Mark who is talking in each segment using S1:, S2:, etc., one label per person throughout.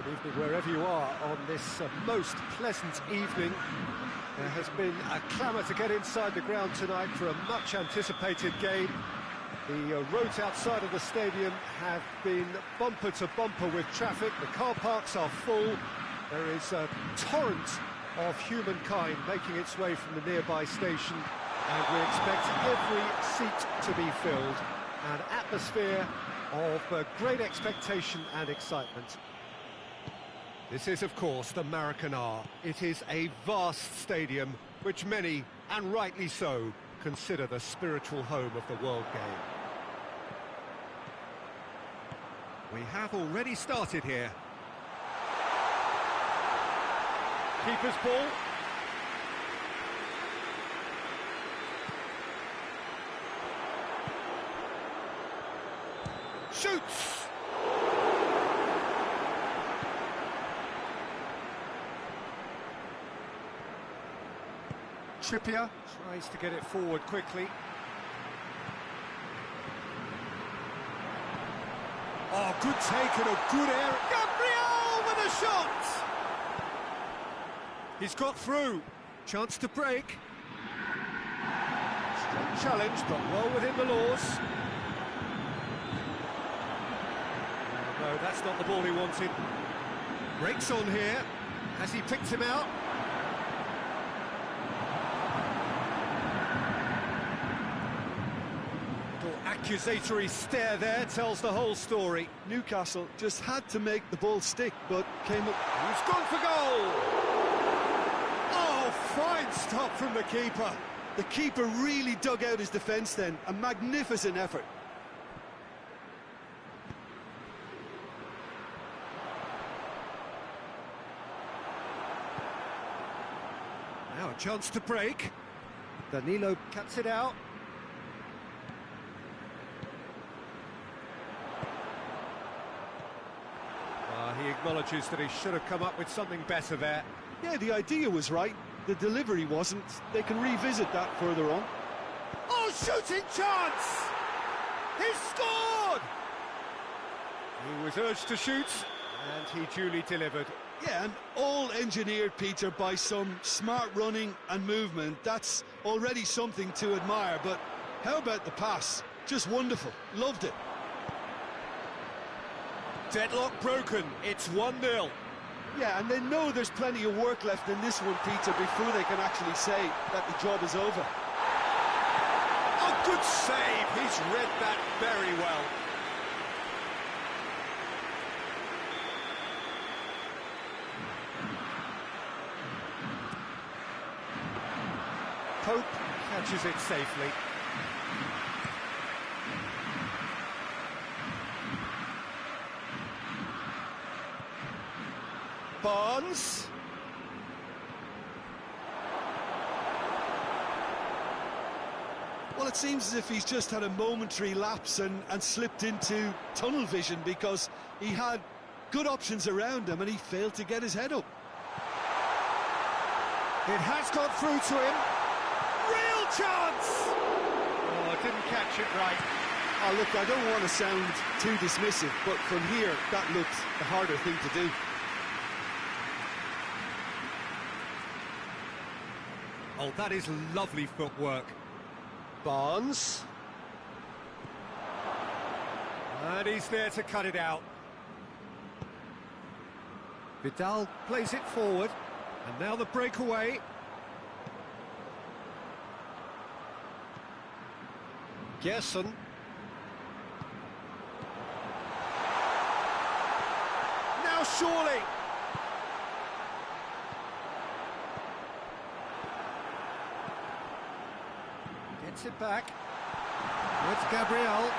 S1: Evening wherever you are on this most pleasant evening. There has been a clamour to get inside the ground tonight for a much anticipated game. The roads outside of the stadium have been bumper to bumper with traffic. The car parks are full. There is a torrent of humankind making its way from the nearby station, and we expect every seat to be filled. An atmosphere of great expectation and excitement. This is, of course, the Maracanã. It is a vast stadium, which many, and rightly so, consider the spiritual home of the world game. We have already started here. Keeper's ball. Shoots! Trippier tries to get it forward quickly. Oh, good take and a good air. Gabriel with a shot! He's got through. Chance to break. Strong challenge, but well within the laws. Oh, no, that's not the ball he wanted. Breaks on here. Has he picked him out? Accusatory stare there tells the whole story.
S2: Newcastle just had to make the ball stick, but came up...
S1: He's gone for goal! Oh, fine stop from the keeper.
S2: The keeper really dug out his defence then. A magnificent effort.
S1: Now a chance to break. Danilo cuts it out. He acknowledges that he should have come up with something better there.
S2: Yeah, the idea was right. The delivery wasn't. They can revisit that further on.
S1: Oh, shooting chance! He scored! He was urged to shoot, and he duly delivered.
S2: Yeah, and all engineered, Peter, by some smart running and movement. That's already something to admire, but how about the pass? Just wonderful. Loved it.
S1: Deadlock broken, it's 1-0.
S2: Yeah, and they know there's plenty of work left in this one, Peter, before they can actually say that the job is over.
S1: Oh, good save! He's read that very well. Pope catches it safely. Barnes.
S2: Well, it seems as if he's just had a momentary lapse and slipped into tunnel vision, because he had good options around him and he failed to get his head up.
S1: It has got through to him. Real chance! Oh, didn't catch it right.
S2: Oh, look, I don't want to sound too dismissive, but from here, that looked the harder thing to do.
S1: Oh, that is lovely footwork. Barnes. And he's there to cut it out. Vidal plays it forward. And now the breakaway. Gerson. Now surely. Gets it back. With Gabriel.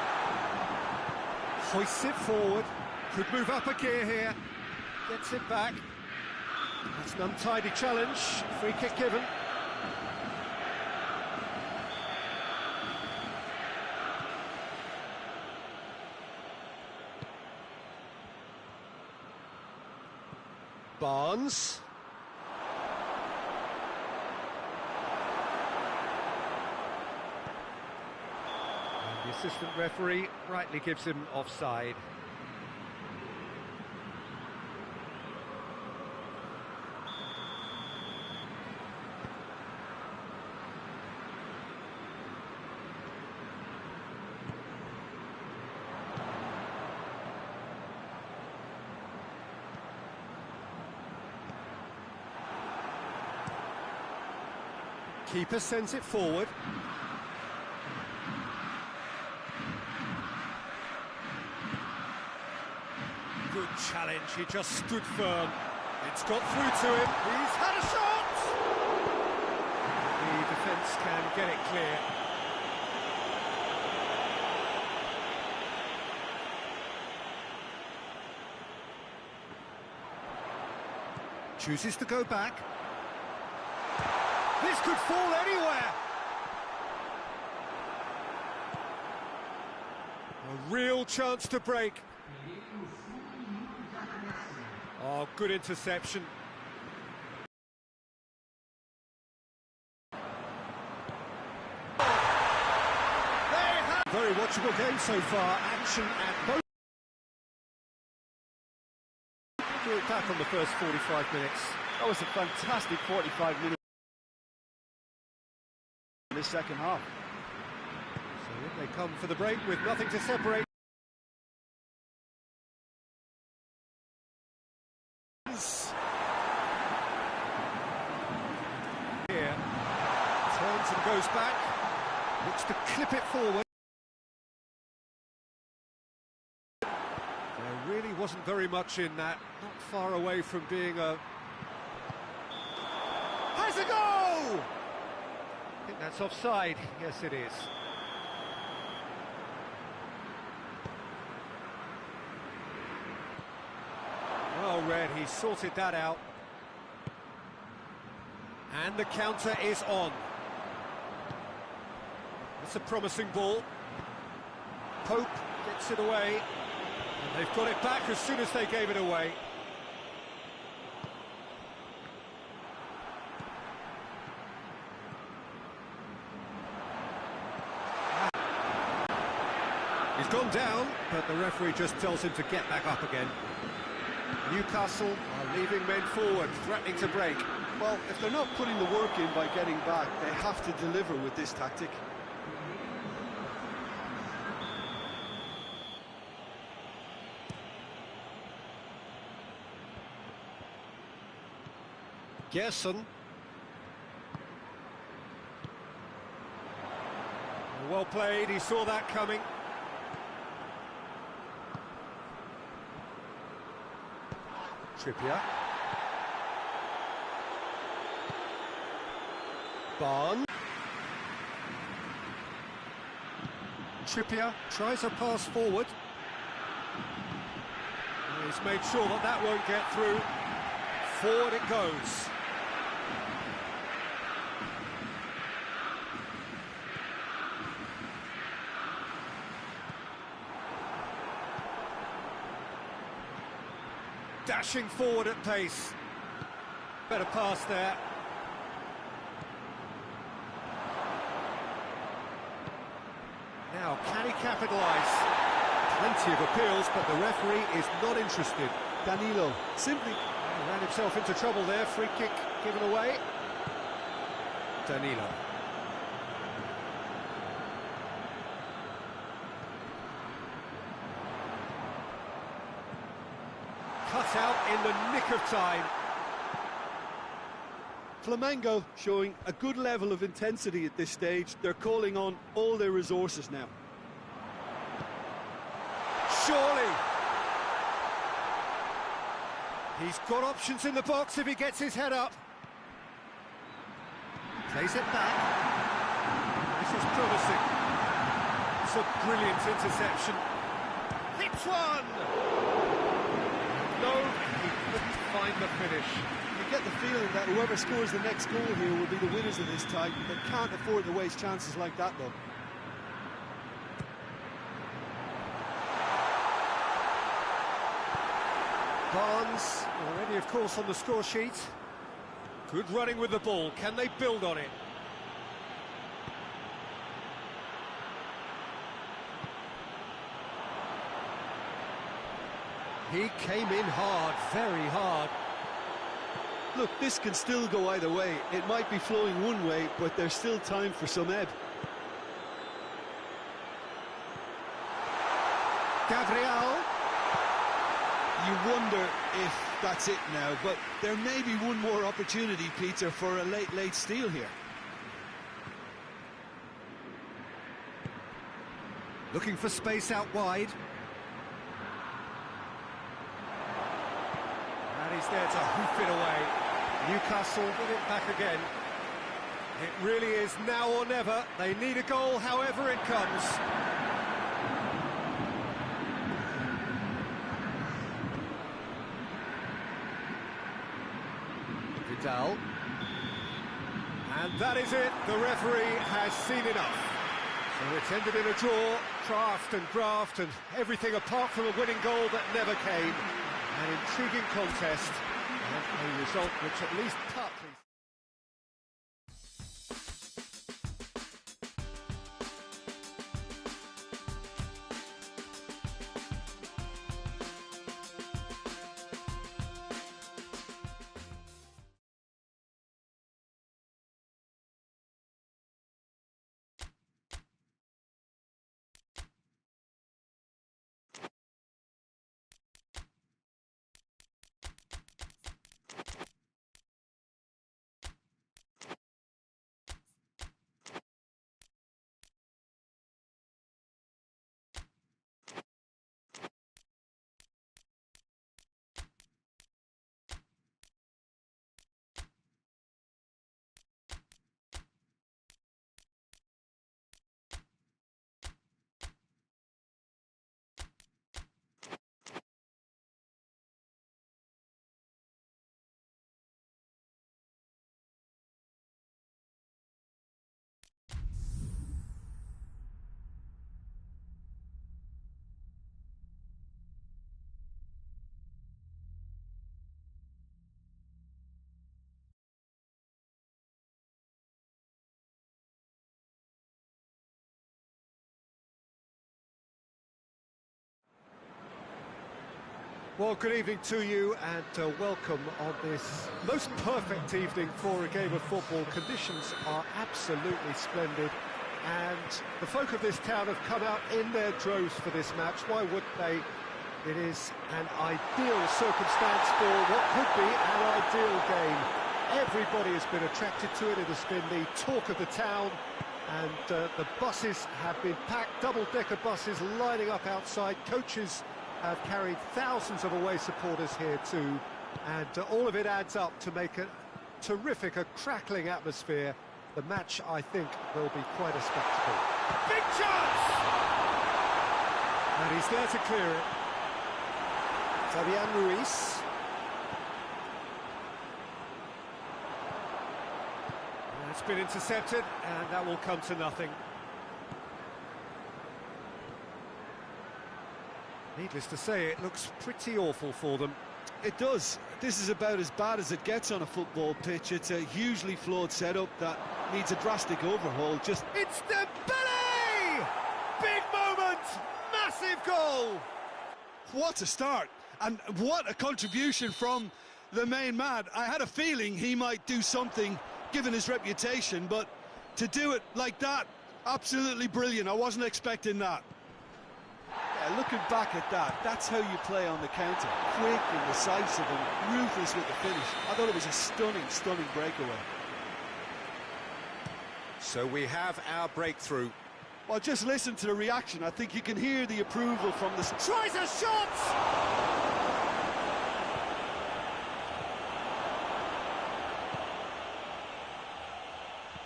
S1: Hoists it forward. Could move up a gear here. Gets it back. That's an untidy challenge. Free kick given. Barnes. And the assistant referee rightly gives him offside. Keeper sends it forward. Good challenge, he just stood firm. It's got through to him, he's had a shot! The defence can get it clear. Chooses to go back. This could fall anywhere! A real chance to break. Oh, good interception. Very watchable game so far. Action at both. Drew it back on the first 45 minutes.
S3: That was a fantastic 45 minutes in this second half.
S1: So in they come for the break with nothing to separate. Here, turns and goes back, looks to clip it forward. There really wasn't very much in that, not far away from being a... Has a goal! I think that's offside, yes it is. Well read, he sorted that out. And the counter is on. It's a promising ball. Pope gets it away. And they've got it back as soon as they gave it away. He's gone down, but the referee just tells him to get back up again. Newcastle are leaving men forward, threatening to break.
S2: Well, if they're not putting the work in by getting back, they have to deliver with this tactic.
S1: Gerson. Well played, he saw that coming. Trippier. Barnes. Trippier tries a pass forward. He's made sure that that won't get through. Forward it goes. Dashing forward at pace. Better pass there. Now, can he capitalise? Plenty of appeals, but the referee is not interested.
S2: Danilo simply
S1: ran himself into trouble there. Free kick given away. Danilo. Cut out in the nick of time.
S2: Flamengo showing a good level of intensity at this stage. They're calling on all their resources now.
S1: Surely. He's got options in the box if he gets his head up. Plays it back. This is promising. It's a brilliant interception. Hits one! No, he couldn't find the finish.
S2: You get the feeling that whoever scores the next goal here will be the winners of this tie. They can't afford to waste chances like that, though.
S1: Barnes, already of course on the score sheet. Good running with the ball, can they build on it? He came in hard, very hard.
S2: Look, this can still go either way. It might be flowing one way, but there's still time for some ebb.
S1: Gabriel.
S2: You wonder if that's it now, but there may be one more opportunity, Peter, for a late steal here.
S1: Looking for space out wide. And he's there to hoof it away. Newcastle with it back again. It really is now or never. They need a goal, however it comes. Vidal. And that is it. The referee has seen enough. So it's ended in a draw, craft and graft and everything apart from a winning goal that never came. An intriguing contest and a result which at least partly... Well, good evening to you and welcome on this most perfect evening for a game of football. Conditions are absolutely splendid and the folk of this town have come out in their droves for this match. Why wouldn't they? It is an ideal circumstance for what could be an ideal game. Everybody has been attracted to it. It has been the talk of the town and the buses have been packed, double-decker buses lining up outside. Coaches have carried thousands of away supporters here too, and all of it adds up to make a terrific, a crackling atmosphere. The match, I think, will be quite a spectacle. Big chance! And he's there to clear it. Fabian Ruiz. And it's been intercepted, and that will come to nothing. Needless to say, it looks pretty awful for them.
S2: It does. This is about as bad as it gets on a football pitch. It's a hugely flawed setup that needs a drastic overhaul.
S1: It's Dembele! Big moment! Massive goal!
S2: What a start! And what a contribution from the main man. I had a feeling he might do something, given his reputation, but to do it like that, absolutely brilliant. I wasn't expecting that. Yeah, looking back at that, that's how you play on the counter. Quick and decisive and ruthless with the finish. I thought it was a stunning, stunning breakaway.
S1: So we have our breakthrough.
S2: Well, just listen to the reaction. I think you can hear the approval from the...
S1: Tries a shot!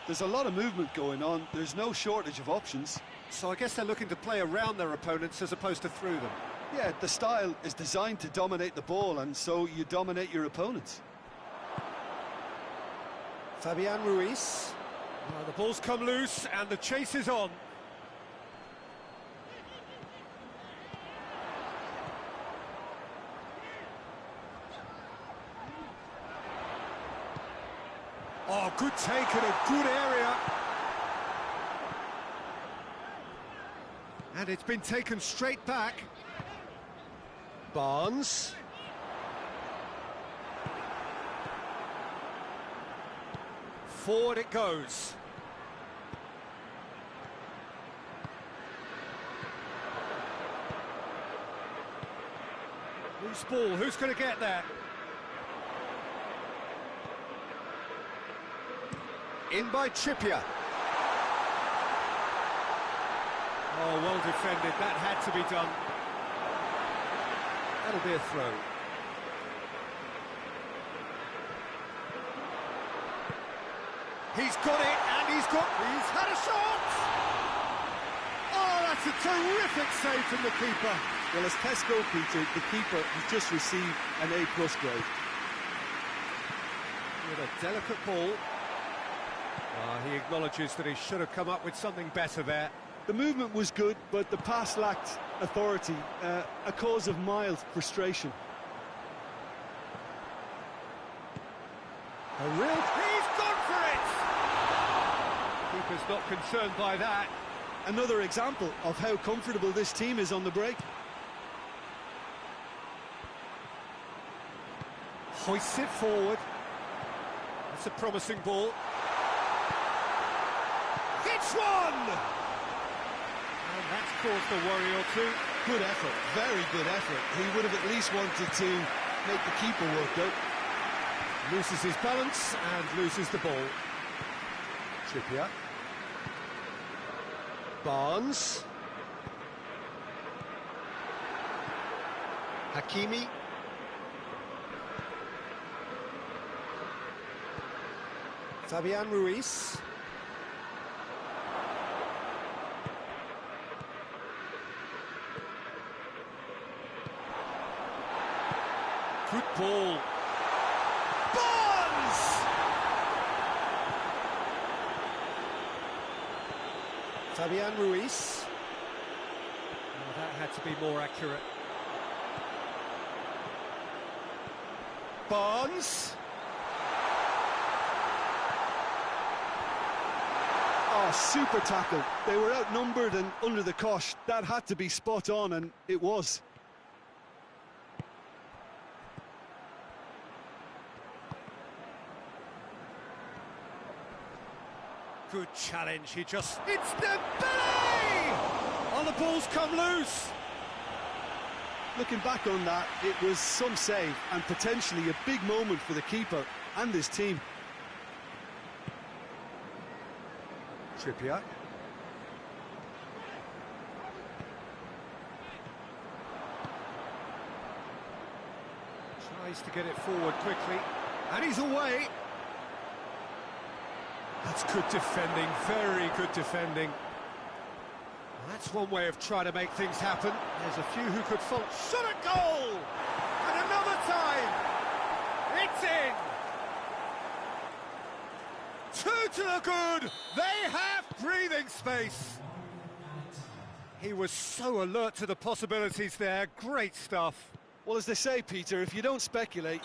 S2: There's a lot of movement going on. There's no shortage of options.
S1: So I guess they're looking to play around their opponents as opposed to through them.
S2: Yeah, the style is designed to dominate the ball, and so you dominate your opponents.
S1: Fabian Ruiz. Well, the ball's come loose and the chase is on. Oh, good take in a good area. And it's been taken straight back. Barnes. Forward it goes. Loose ball, who's going to get that? In by Trippier. Oh, well defended. That had to be done. That'll be a throw. He's got it, and he's had a shot! Oh, that's a terrific save from the keeper.
S3: Well, as tests go, Peter, the keeper has just received an A+ grade.
S1: With a delicate ball. He acknowledges that he should have come up with something better there.
S2: The movement was good, but the pass lacked authority, a cause of mild frustration.
S1: He's gone for it! Keeper's not concerned by that.
S2: Another example of how comfortable this team is on the break.
S1: Hoists it forward. That's a promising ball. Hits one! And that's caused a worry or two.
S2: Good effort, very good effort. He would have at least wanted to make the keeper work out.
S1: Loses his balance and loses the ball. Trippier. Barnes. Hakimi. Fabian Ruiz. Good ball. Barnes! Fabian Ruiz. Oh, that had to be more accurate. Barnes.
S2: Oh, super tackle. They were outnumbered and under the cosh. That had to be spot on, and it was.
S1: Good challenge, it's Dembele! Oh, the ball's come loose!
S2: Looking back on that, it was some save and potentially a big moment for the keeper and his team.
S1: Trippier. Tries to get it forward quickly, and he's away. That's good defending, very good defending. Well, that's one way of trying to make things happen. There's a few who could follow. Shot at goal! And another time! It's in! Two to the good! They have breathing space! He was so alert to the possibilities there. Great stuff.
S2: Well, as they say, Peter, if you don't speculate...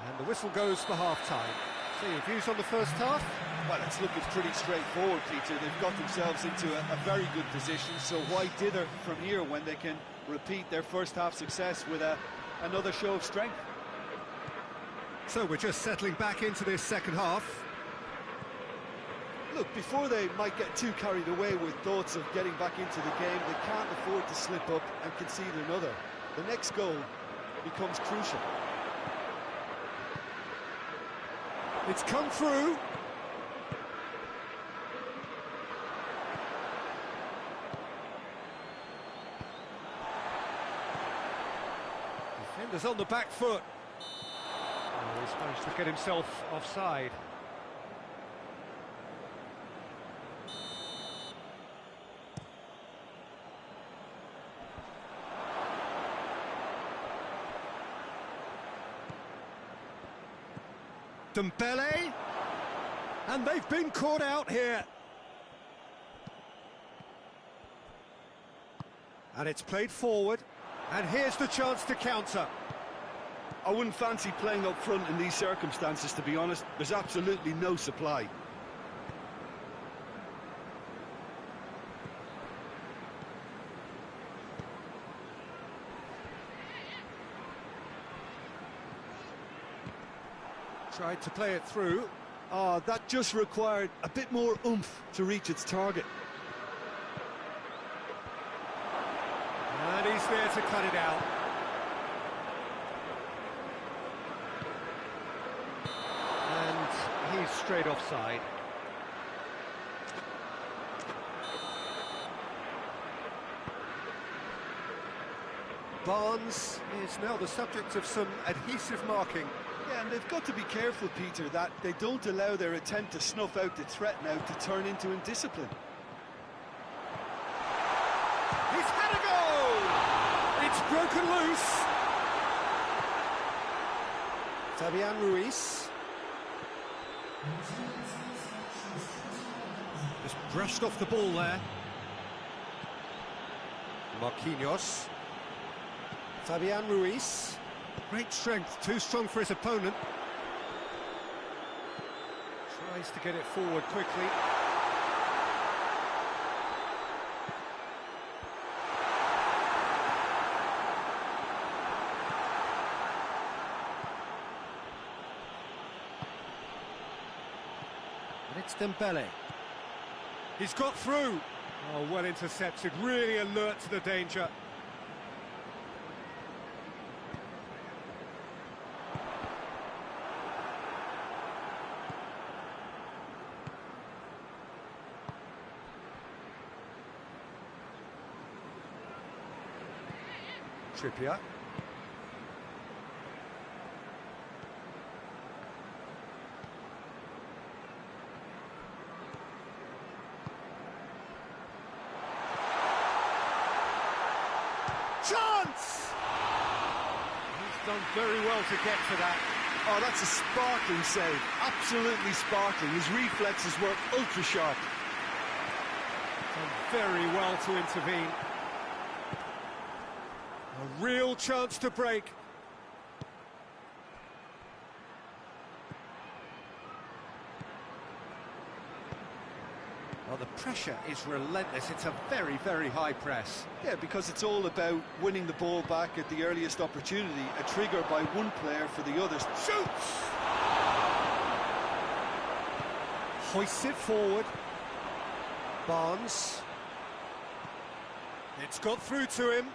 S1: And the whistle goes for half-time. So your views on the first half?
S3: Well, it's looking pretty straightforward, Peter. They've got themselves into a very good position, so why dither from here when they can repeat their first half success with another show of strength?
S1: So we're just settling back into this second half.
S2: Look, before they might get too carried away with thoughts of getting back into the game, they can't afford to slip up and concede another. The next goal becomes crucial.
S1: It's come through. Defender's on the back foot. Oh, he's managed to get himself offside. Dembele, and they've been caught out here. And it's played forward, and here's the chance to counter.
S2: I wouldn't fancy playing up front in these circumstances, to be honest. There's absolutely no supply.
S1: Tried to play it through.
S2: Oh, that just required a bit more oomph to reach its target.
S1: And he's there to cut it out. And he's straight offside. Barnes is now the subject of some adhesive marking.
S3: Yeah, and they've got to be careful, Peter, that they don't allow their attempt to snuff out the threat now to turn into indiscipline.
S1: He's had a go! It's broken loose. Fabian Ruiz. Just brushed off the ball there. Marquinhos. Fabian Ruiz. Great strength, too strong for his opponent. Tries to get it forward quickly. And it's Dembele. He's got through. Oh, well intercepted, really alert to the danger. Trippier. Chance! He's done very well to get to that.
S3: Oh, that's a sparkling save. Absolutely sparkling. His reflexes were ultra sharp.
S1: Done very well to intervene. A real chance to break. Well, the pressure is relentless. It's a very, very high press.
S3: Yeah, because it's all about winning the ball back at the earliest opportunity. A trigger by one player for the others.
S1: Shoots! Hoists it forward. Barnes. It's got through to him.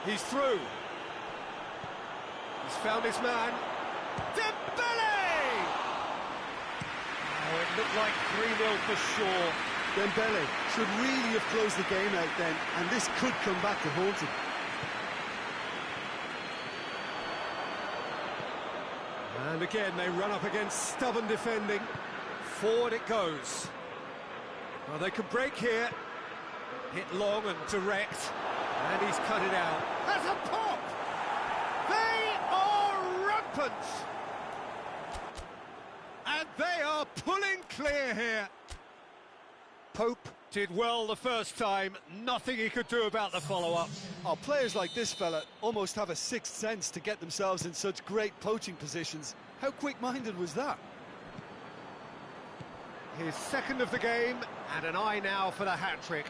S1: He's through. He's found his man. Dembele! Oh, it looked like 3-0 for sure.
S3: Dembele should really have closed the game out then, and this could come back to haunt him.
S1: And again, they run up against stubborn defending. Forward it goes. Well, they could break here. Hit long and direct. And he's cut it out. Has a pop! They are rampant! And they are pulling clear here. Pope did well the first time. Nothing he could do about the follow-up.
S3: Oh, players like this fella almost have a sixth sense to get themselves in such great poaching positions. How quick-minded was that?
S1: His second of the game, and an eye now for the hat-trick.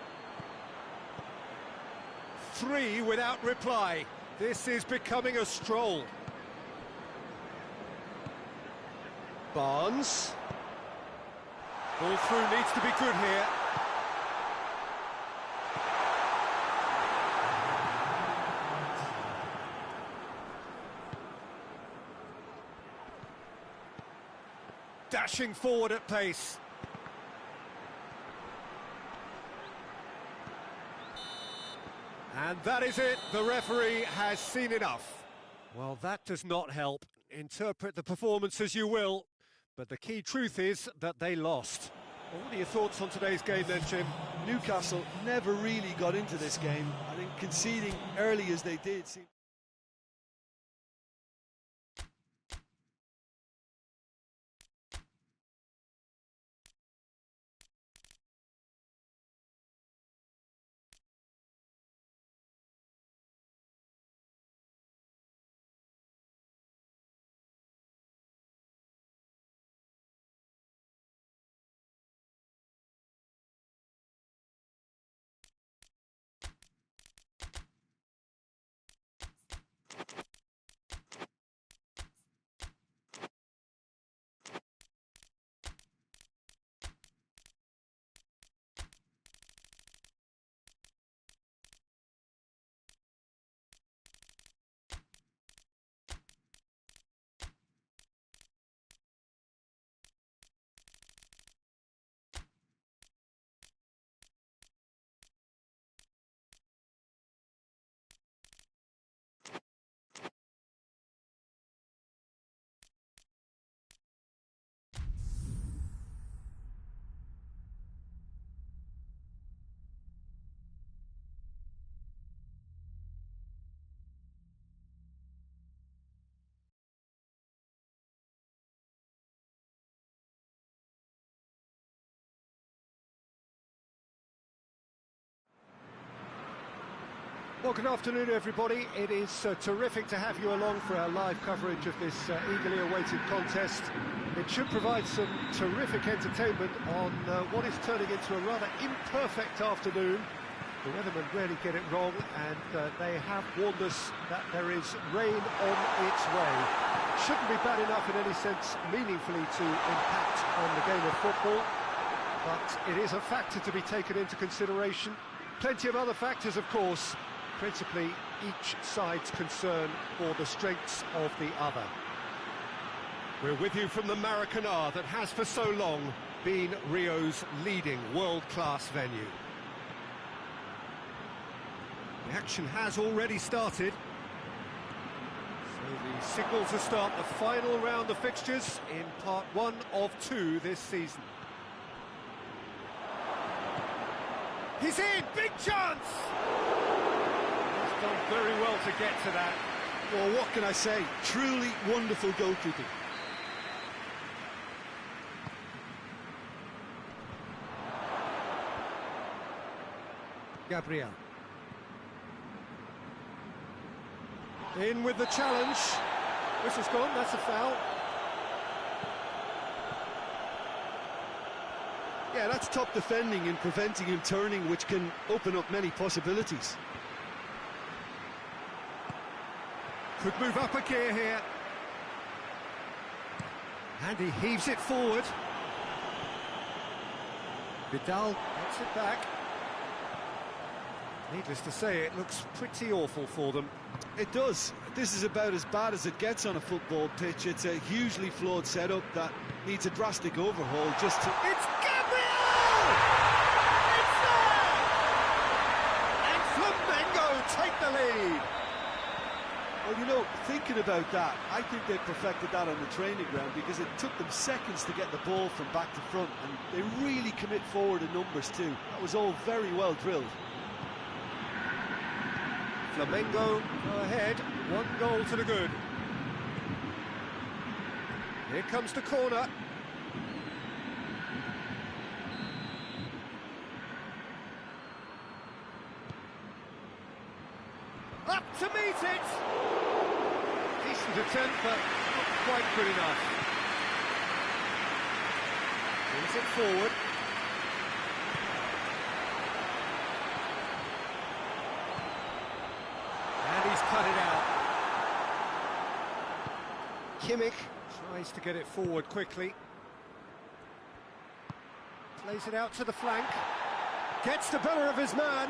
S1: 3 without reply. This is becoming a stroll. Barnes. Ball through needs to be good here. Dashing forward at pace. And that is it. The referee has seen enough. Well, that does not help. Interpret the performance as you will, but the key truth is that they lost. Well, what are your thoughts on today's game then, Jim?
S3: Newcastle never really got into this game. I think conceding early as they did seemed...
S1: Well, good afternoon, everybody. It is terrific to have you along for our live coverage of this eagerly awaited contest. It should provide some terrific entertainment on what is turning into a rather imperfect afternoon. The weathermen rarely get it wrong, and they have warned us that there is rain on its way. Shouldn't be bad enough in any sense meaningfully to impact on the game of football, but it is a factor to be taken into consideration. Plenty of other factors, of course, principally each side's concern for the strengths of the other. We're with you from the Maracanã that has for so long been Rio's leading world-class venue. The action has already started. So the signal to start the final round of fixtures in part 1 of 2 this season. He's in! Big chance! He's done very well to get to that.
S2: Well, what can I say? Truly wonderful goalkeeping.
S1: Gabriel. In with the challenge. This has gone, that's a foul.
S2: Yeah, that's top defending and preventing him turning, which can open up many possibilities.
S1: Could move up a gear here. And he heaves it forward. Vidal gets it back. Needless to say, it looks pretty awful for them.
S2: It does. This is about as bad as it gets on a football pitch. It's a hugely flawed setup that needs a drastic overhaul just to...
S1: It's Gabriel! It's there! And Flamengo take the lead.
S2: Well, you know, thinking about that, I think they perfected that on the training ground because it took them seconds to get the ball from back to front, and they really commit forward in numbers too. That was all very well drilled.
S1: Flamengo go ahead, 1 goal to the good. Here comes the corner. Up to meet it! Decent attempt, but not quite good enough. Brings it forward. And he's cut it out. Kimmich tries to get it forward quickly. Plays it out to the flank. Gets the better of his man.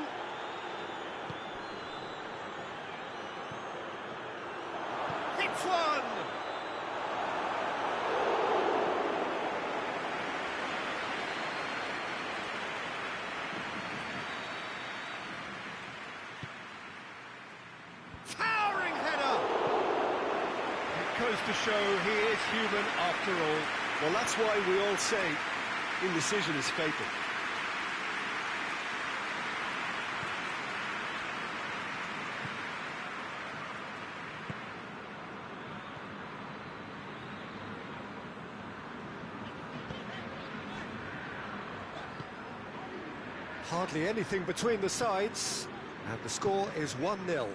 S1: Hits one! Towering header! It goes to show he is human after all.
S2: Well, that's why we all say indecision is fatal.
S1: Hardly anything between the sides, and the score is 1-0.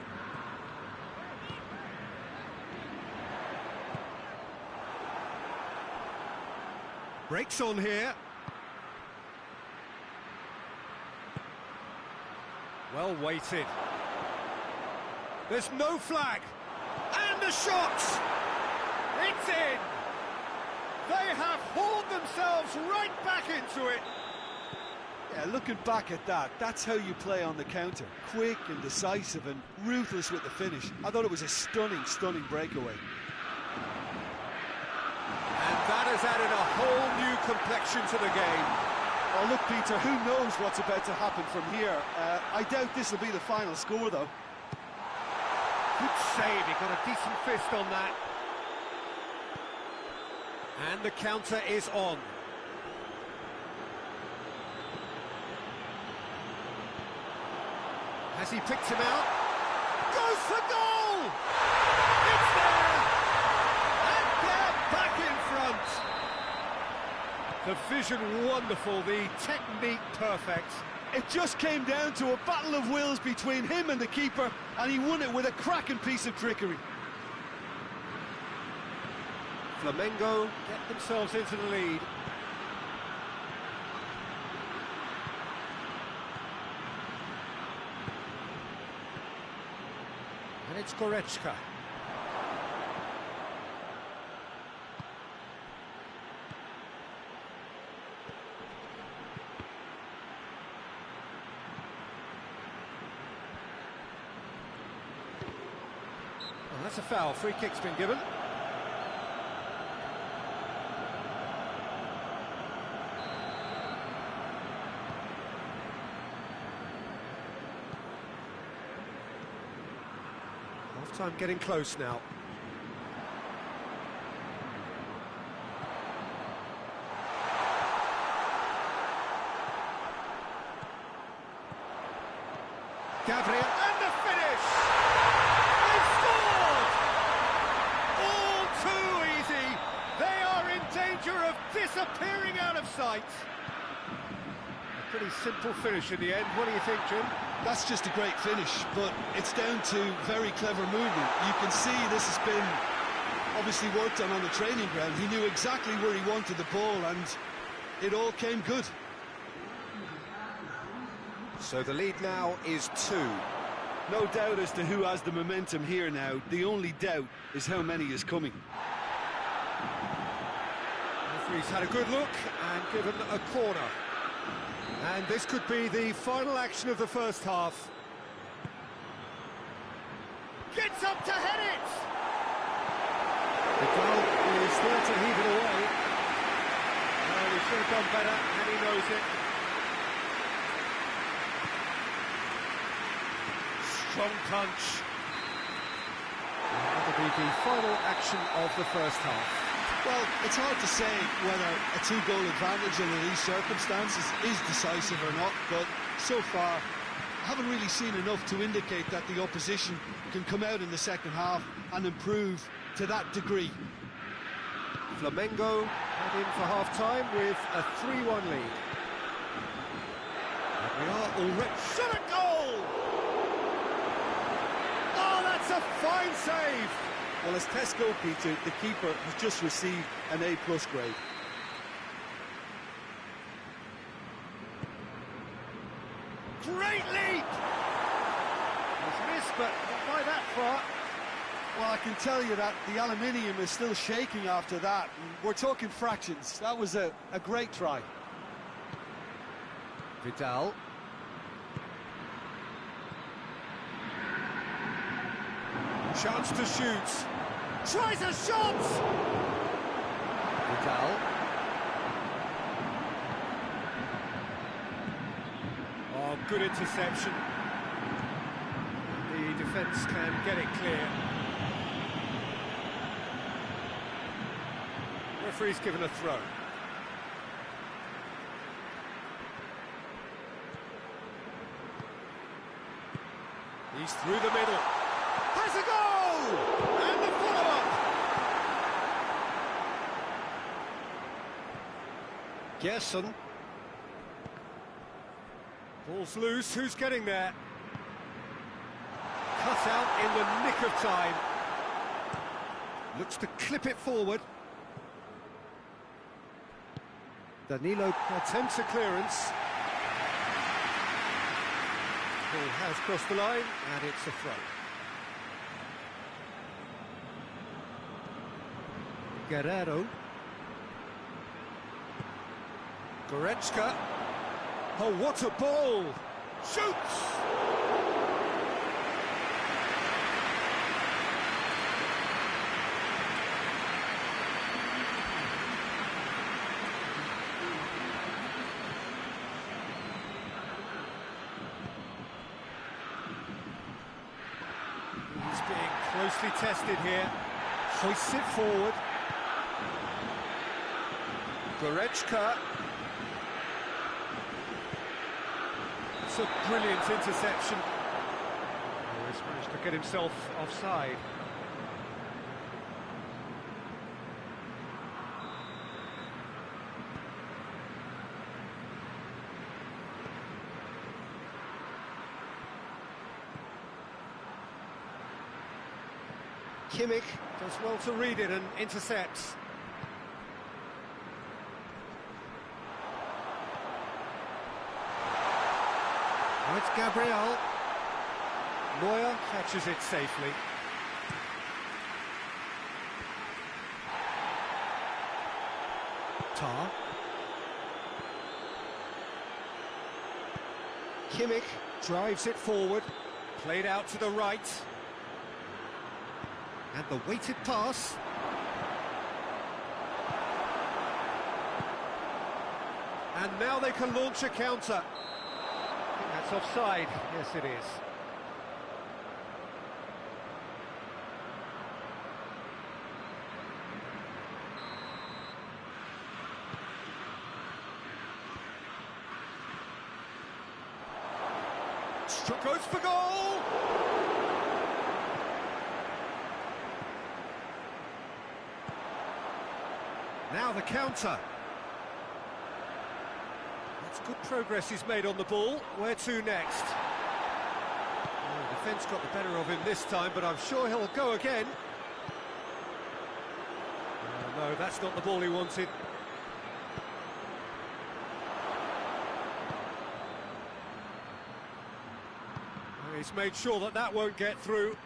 S1: Breaks on here. Well weighted. There's no flag. And the shot! It's in! They have hauled themselves right back into it.
S2: Yeah, looking back at that, that's how you play on the counter. Quick and decisive and ruthless with the finish. I thought it was a stunning, stunning breakaway.
S1: And that has added a whole new complexion to the game.
S2: Oh, look, Peter, who knows what's about to happen from here? I doubt this will be the final score, though.
S1: Good save, he got a decent fist on that. And the counter is on. Has he picked him out? Goes for goal! It's there! And they're back in front! The vision wonderful, the technique perfect.
S2: It just came down to a battle of wills between him and the keeper, and he won it with a cracking piece of trickery.
S1: Flamengo get themselves into the lead. And it's Goretzka. Well, that's a foul. Free kick's been given. Half-time getting close now. Gabriel, and the finish! They've scored! All too easy! They are in danger of disappearing out of sight. A pretty simple finish in the end. What do you think, Jim?
S2: That's just a great finish, but it's down to very clever movement. You can see this has been obviously worked on the training ground. He knew exactly where he wanted the ball, and it all came good.
S1: So the lead now is 2.
S2: No doubt as to who has the momentum here now. The only doubt is how many is coming.
S1: Referee's had a good look and given a corner. And this could be the final action of the first half. Gets up to head it! The goal is there to heave it away. Well, he should have done better, and he knows it. Strong punch. That'll be the final action of the first half.
S2: Well, it's hard to say whether a 2-goal advantage under these circumstances is decisive or not, but so far I haven't really seen enough to indicate that the opposition can come out in the second half and improve to that degree.
S1: Flamengo head in for half-time with a 3-1 lead. And we are already... Shot a goal! Oh, that's a fine save!
S3: Well, as test goalkeeper, the keeper has just received an A+ grade.
S1: Great leap! Was missed, but not by that far.
S2: Well, I can tell you that the aluminium is still shaking after that. We're talking fractions. That was a great try.
S1: Vidal. Chance to shoot. Tries a shot! Vidal. Oh, good interception. The defence can get it clear. Referee's given a throw. He's through the middle. Has a goal! And the follow-up! Gerson. Ball's loose, who's getting there? Cut out in the nick of time. Looks to clip it forward. Danilo attempts a clearance. Ball has crossed the line, and it's a throw. Guerrero. Goretzka. Oh, what a ball! Shoots! He's being closely tested here. Hoists it forward. Goretzka. It's a brilliant interception. Oh, he's managed to get himself offside. Kimmich does well to read it and intercepts. Now it's Gabriel. Neuer catches it safely. Tar. Kimmich drives it forward, played out to the right. And the weighted pass. And now they can launch a counter. I think that's offside. Yes, it is. Goes for goal! Now the counter. That's good progress he's made on the ball. Where to next? Oh, the defence got the better of him this time, but I'm sure he'll go again. Oh, no, that's not the ball he wanted. He's made sure that that won't get through.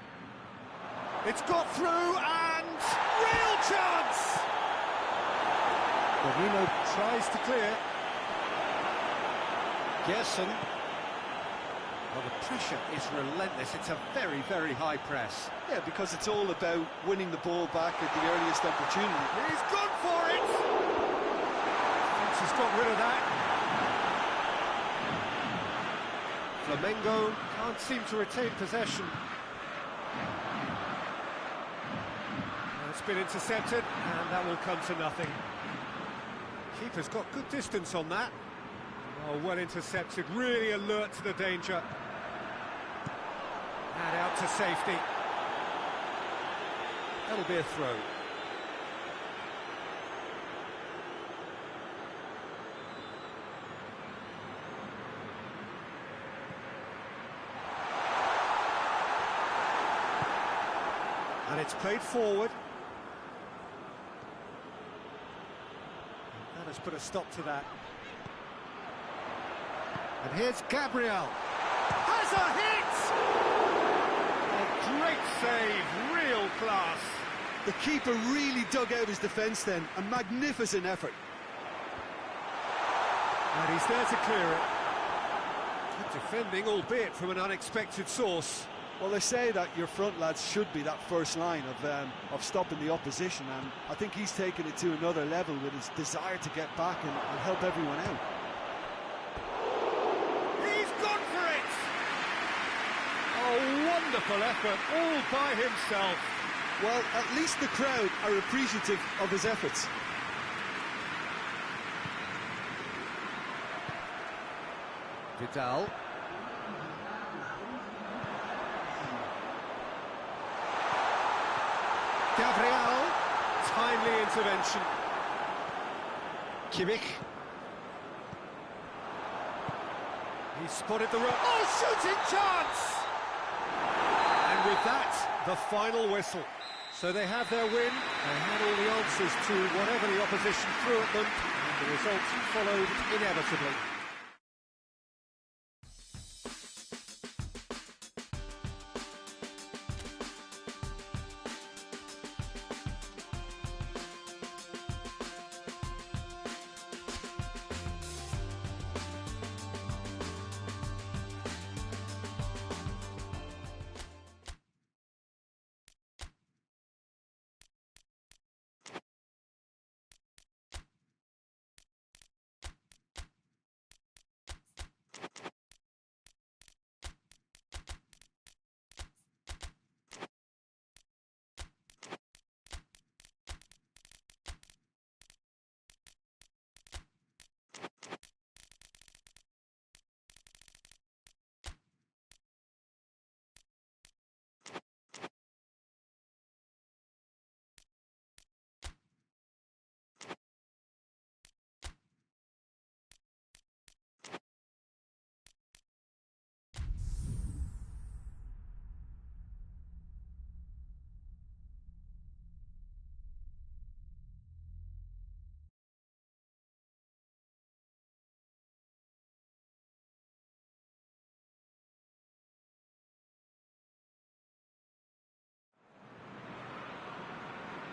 S1: It's got through, and real chance! Borino tries to clear. Gerson. Well, the pressure is relentless. It's a very, very high press.
S3: Yeah, because it's all about winning the ball back at the earliest opportunity.
S1: He's gone for it! Defence has got rid of that. Flamengo can't seem to retain possession. It's been intercepted, and that will come to nothing. Keeper's got good distance on that. Oh, well intercepted, really alert to the danger. And out to safety. That'll be a throw. And it's played forward. That has put a stop to that. And here's Gabriel. Has a hit! A great save, real class.
S2: The keeper really dug out his defence then. A magnificent effort.
S1: And he's there to clear it. Good defending, albeit from an unexpected source.
S2: Well, they say that your front lads should be that first line of stopping the opposition, and I think he's taken it to another level with his desire to get back and help everyone out.
S1: He's gone for it! A wonderful effort, all by himself.
S2: Well, at least the crowd are appreciative of his efforts.
S1: Vidal. Gabriel, timely intervention. Kimmich. He spotted the oh, shooting chance! And with that, the final whistle. So they have their win, they had all the answers to whatever the opposition threw at them, and the results followed inevitably.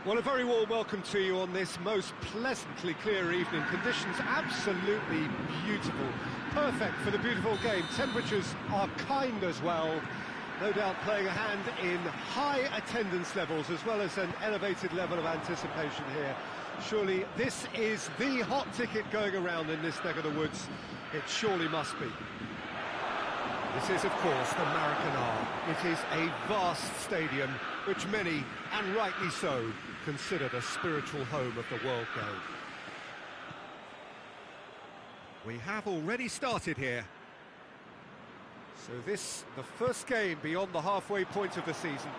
S1: Well, a very warm welcome to you on this most pleasantly clear evening. Conditions absolutely beautiful. Perfect for the beautiful game. Temperatures are kind as well. No doubt playing a hand in high attendance levels as well as an elevated level of anticipation here. Surely this is the hot ticket going around in this neck of the woods. It surely must be. This is, of course, the Maracanã. It is a vast stadium, which many, and rightly so, consider the spiritual home of the world game. We have already started here. So this, the first game beyond the halfway point of the season.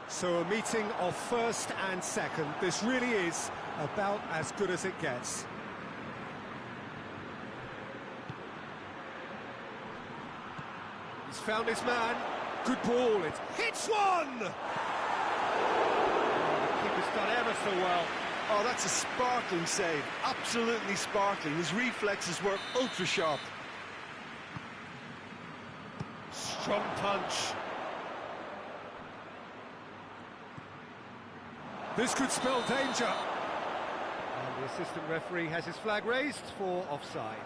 S1: So a meeting of first and second. This really is about as good as it gets. He's found his man. Good ball. It hits one! The keeper's done ever so well.
S3: Oh, that's a sparkling save. Absolutely sparkling. His reflexes were ultra-sharp.
S1: Strong punch. This could spell danger. And the assistant referee has his flag raised for offside.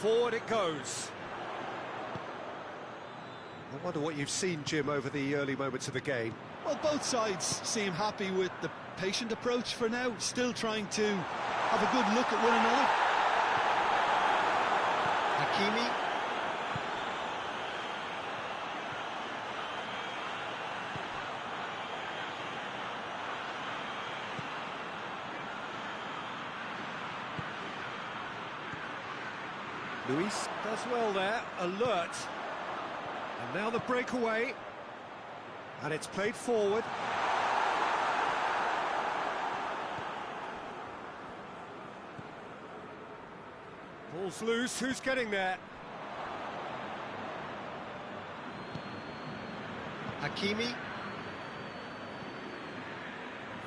S1: Forward it goes. I wonder what you've seen, Jim, over the early moments of the game.
S2: Well, both sides seem happy with the patient approach for now, still trying to have a good look at one another.
S1: Hakimi. Luis does well there, alert. And now the breakaway. And it's played forward. Ball's loose, who's getting there? Hakimi.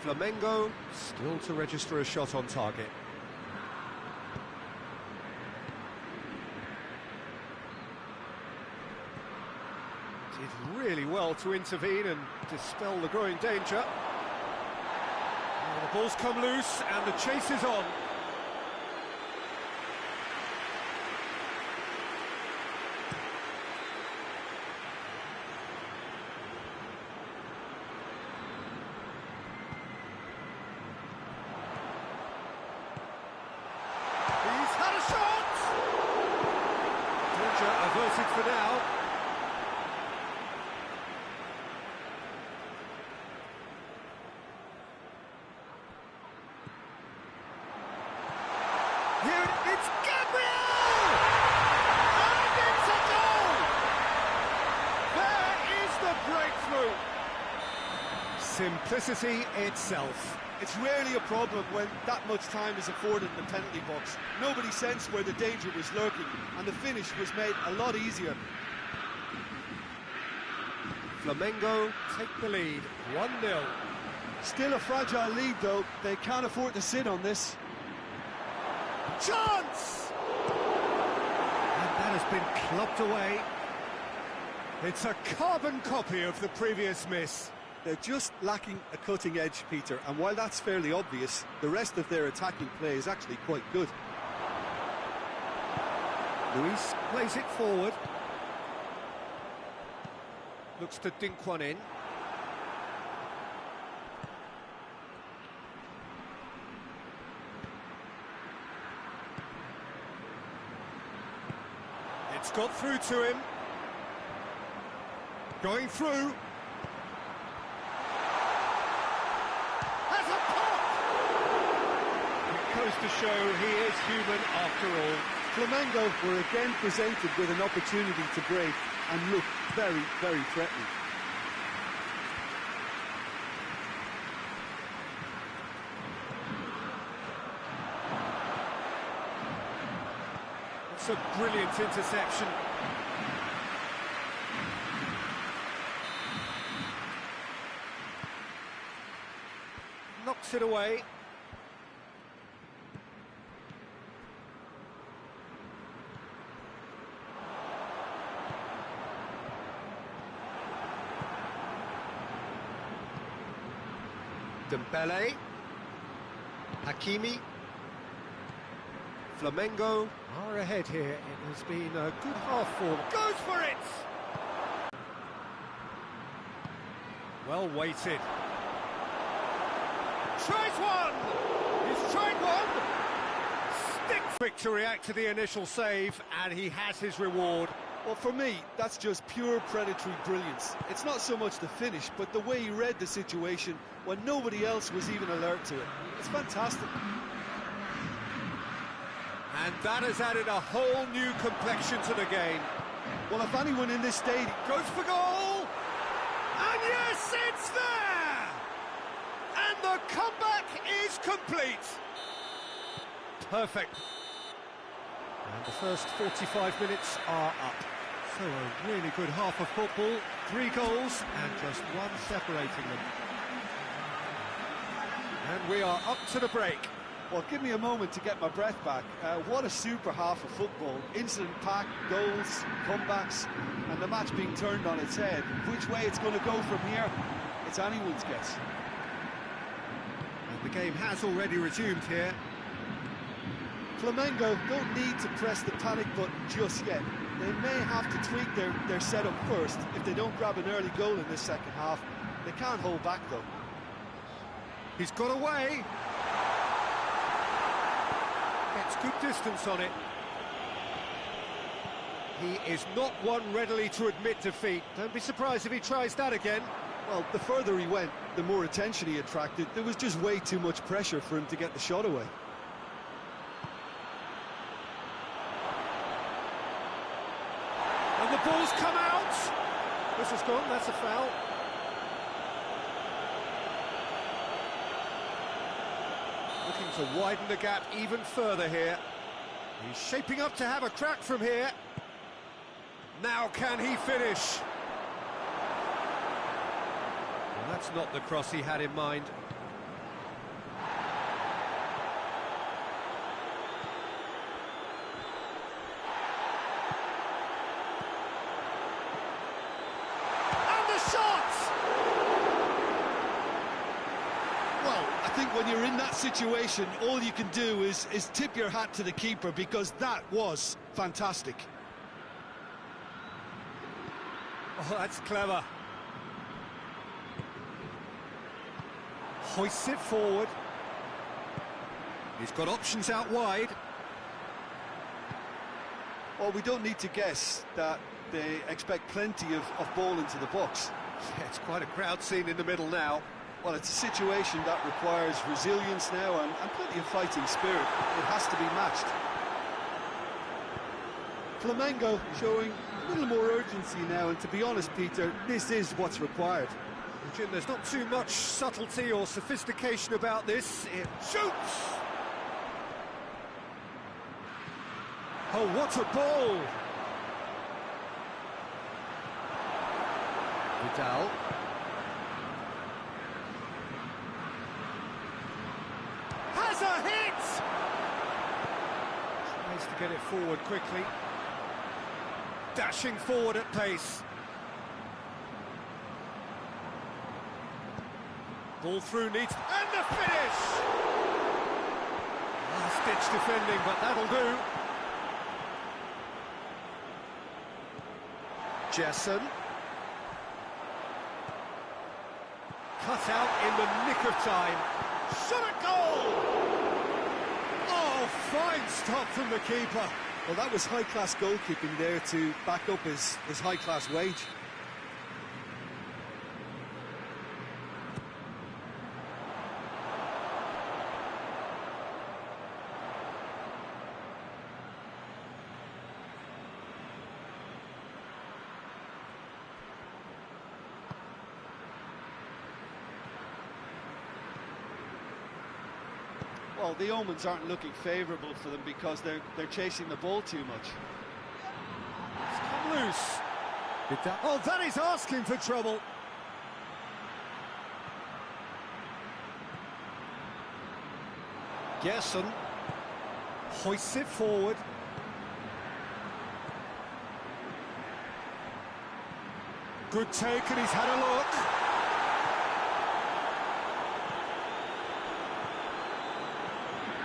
S1: Flamengo still to register a shot on target. Did really well to intervene and dispel the growing danger. Now the ball's come loose and the chase is on. He's had a shot! Danger averted for now. Here it's Gabriel! And it's a goal! There is the breakthrough! Simplicity itself.
S3: It's rarely a problem when that much time is afforded in the penalty box. Nobody sensed where the danger was lurking, and the finish was made a lot easier.
S1: Flamengo take the lead, 1-0.
S3: Still a fragile lead, though. They can't afford to sit on this.
S1: Chance! And that has been clubbed away. It's a carbon copy of the previous miss.
S3: They're just lacking a cutting edge, Peter, and while that's fairly obvious, the rest of their attacking play is actually quite good.
S1: Luis plays it forward. Looks to dink one in. It's got through to him. Going through. Has a pop! It goes to show he is human after all.
S3: Flamengo were again presented with an opportunity to break and look very, very threatening.
S1: It's a brilliant interception. it away. Dembele, Hakimi, Flamengo are ahead here. It has been a good half for them. Goes for it! Well weighted. Tries one! He's tried one! Sticks quick to react to the initial save, and he has his reward.
S3: Well, for me, that's just pure predatory brilliance. It's not so much the finish, but the way he read the situation when nobody else was even alert to it. It's fantastic.
S1: And that has added a whole new complexion to the game.
S3: Well, if anyone in this stadium
S1: Goes for goal! And yes, it's there! And the comeback is complete. Perfect. And the first 45 minutes are up. So a really good half of football, 3 goals and just one separating them. And we are up to the break.
S3: Well, give me a moment to get my breath back. What a super half of football. Incident-packed, goals, comebacks, and the match being turned on its head. Which way it's going to go from here, it's anyone's guess.
S1: And the game has already resumed here.
S3: Flamengo don't need to press the panic button just yet. They may have to tweak their setup first if they don't grab an early goal in this second half. They can't hold back, though.
S1: He's got away. Gets good distance on it. He is not one readily to admit defeat. Don't be surprised if he tries that again.
S3: Well, the further he went, the more attention he attracted. There was just way too much pressure for him to get the shot away.
S1: And the ball's come out. This has gone, that's a foul. Looking to widen the gap even further here. He's shaping up to have a crack from here. Now can he finish? Well, that's not the cross he had in mind.
S3: I think when you're in that situation, all you can do is tip your hat to the keeper, because that was fantastic.
S1: Oh, that's clever. Hoists it forward. He's got options out wide.
S3: Well, we don't need to guess that they expect plenty of ball into the box.
S1: Yeah, it's quite a crowd scene in the middle now.
S3: Well, it's a situation that requires resilience now and plenty of fighting spirit. It has to be matched. Flamengo showing a little more urgency now, and to be honest, Peter, this is what's required.
S1: Jim, there's not too much subtlety or sophistication about this. It shoots! Oh, what a ball! Vidal. Has a hit! Tries to get it forward quickly. Dashing forward at pace. Ball through needs... And the finish! Last-ditch defending, but that'll do. Jessen. Cut out in the nick of time. Shot at goal! Oh, fine stop from the keeper.
S3: Well, that was high-class goalkeeping there to back up his high-class wage. Well, the omens aren't looking favourable for them because they're chasing the ball too much.
S1: It's come loose. Oh, that is asking for trouble. Gerson hoists it forward. Good take, and he's had a look.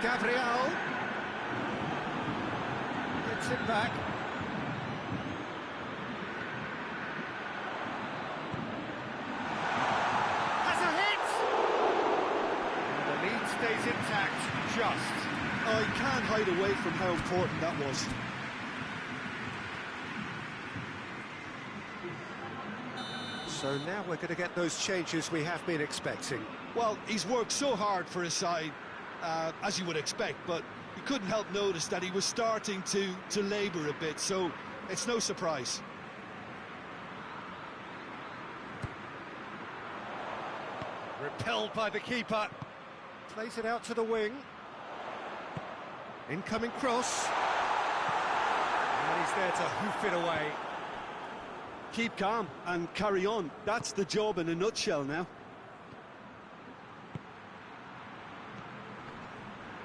S1: Gabriel gets it back. Has a hit! And the lead stays intact, just.
S3: Oh, you can't hide away from how important that was.
S1: So now we're going to get those changes we have been expecting.
S2: Well, he's worked so hard for his side, as you would expect, but you couldn't help notice that he was starting to labour a bit, so it's no surprise.
S1: Repelled by the keeper. Plays it out to the wing. Incoming cross. And he's there to hoof it away.
S3: Keep calm and carry on. That's the job in a nutshell now.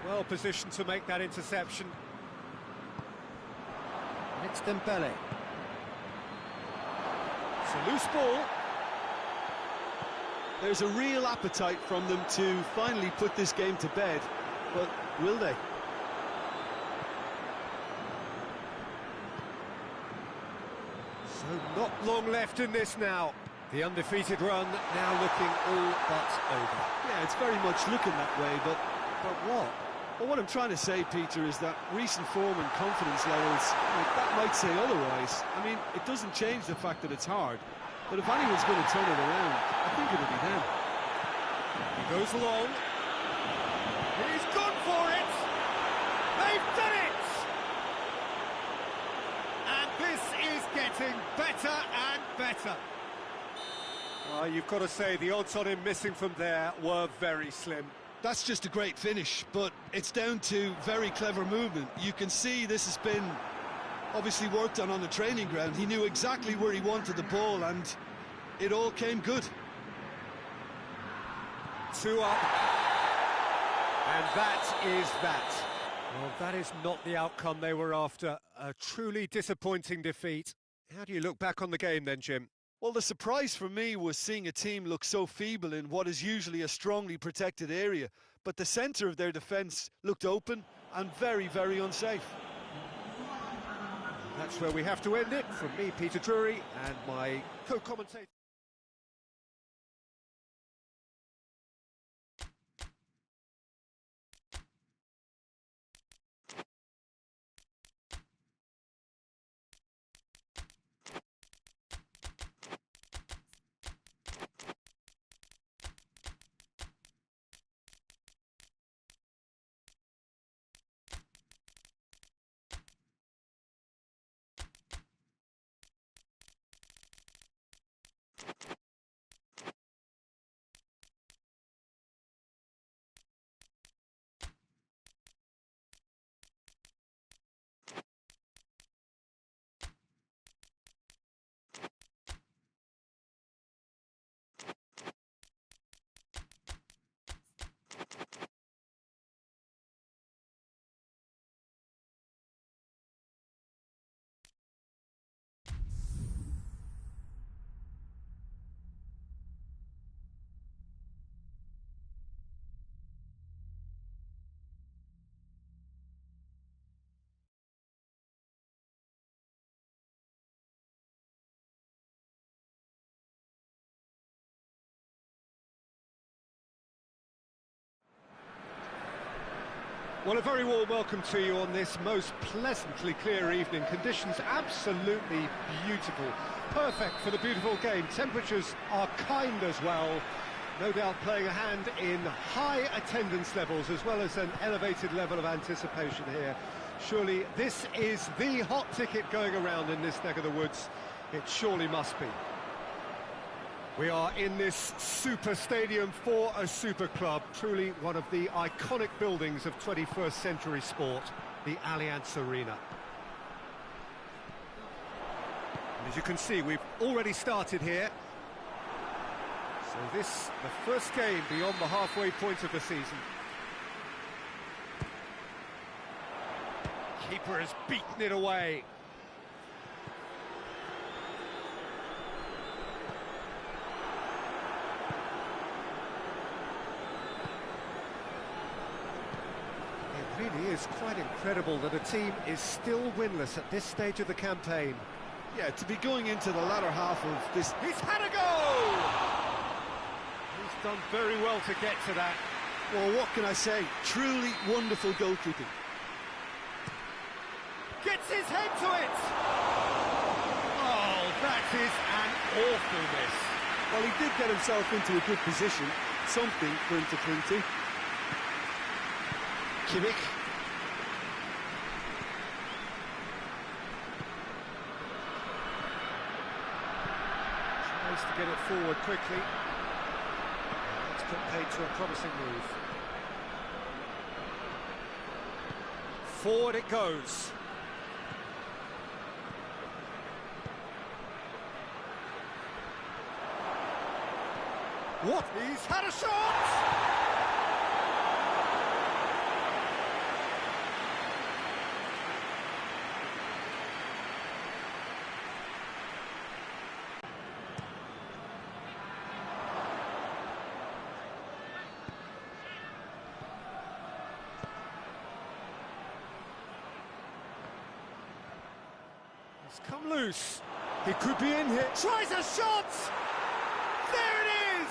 S1: Well positioned to make that interception. And it's Dembele. It's a loose ball.
S3: There's a real appetite from them to finally put this game to bed, but will they?
S1: So not long left in this now. The undefeated run now looking all but over.
S3: Yeah, it's very much looking that way, but what? Well, what I'm trying to say, Peter, is that recent form and confidence levels, that might say otherwise. I mean, it doesn't change the fact that it's hard, but if anyone's going to turn it around, I think it'll be them.
S1: He goes along. He's gone for it! They've done it! And this is getting better and better. You've got to say, the odds on him missing from there were very slim.
S2: That's just a great finish, but it's down to very clever movement. You can see this has been obviously worked on the training ground. He knew exactly where he wanted the ball, and it all came good.
S1: 2 up. And that is that. Well, that is not the outcome they were after. A truly disappointing defeat. How do you look back on the game then, Jim?
S2: Well, the surprise for me was seeing a team look so feeble in what is usually a strongly protected area, but the centre of their defence looked open and very, very unsafe.
S1: That's where we have to end it. From me, Peter Drury, and my co-commentator. Well, a very warm welcome to you on this most pleasantly clear evening. Conditions absolutely beautiful. Perfect for the beautiful game. Temperatures are kind as well. No doubt playing a hand in high attendance levels as well as an elevated level of anticipation here. Surely this is the hot ticket going around in this neck of the woods. It surely must be. We are in this super stadium for a super club, truly one of the iconic buildings of 21st century sport, the Allianz Arena. And as you can see, we've already started here. So this, the first game beyond the halfway point of the season. Keeper has beaten it away. It really is quite incredible that a team is still winless at this stage of the campaign.
S3: Yeah, to be going into the latter half of this...
S1: He's had a go! He's done very well to get to that.
S3: Well, what can I say? Truly wonderful goalkeeping.
S1: Gets his head to it! Oh, that is an awful miss.
S3: Well, he did get himself into a good position. Something for him to cling to.
S1: Kimmich. Tries to get it forward quickly. Let's put paid to a promising move. Forward it goes. What? He's had a shot! It's come loose. He could be in here. Tries a shot! There it is!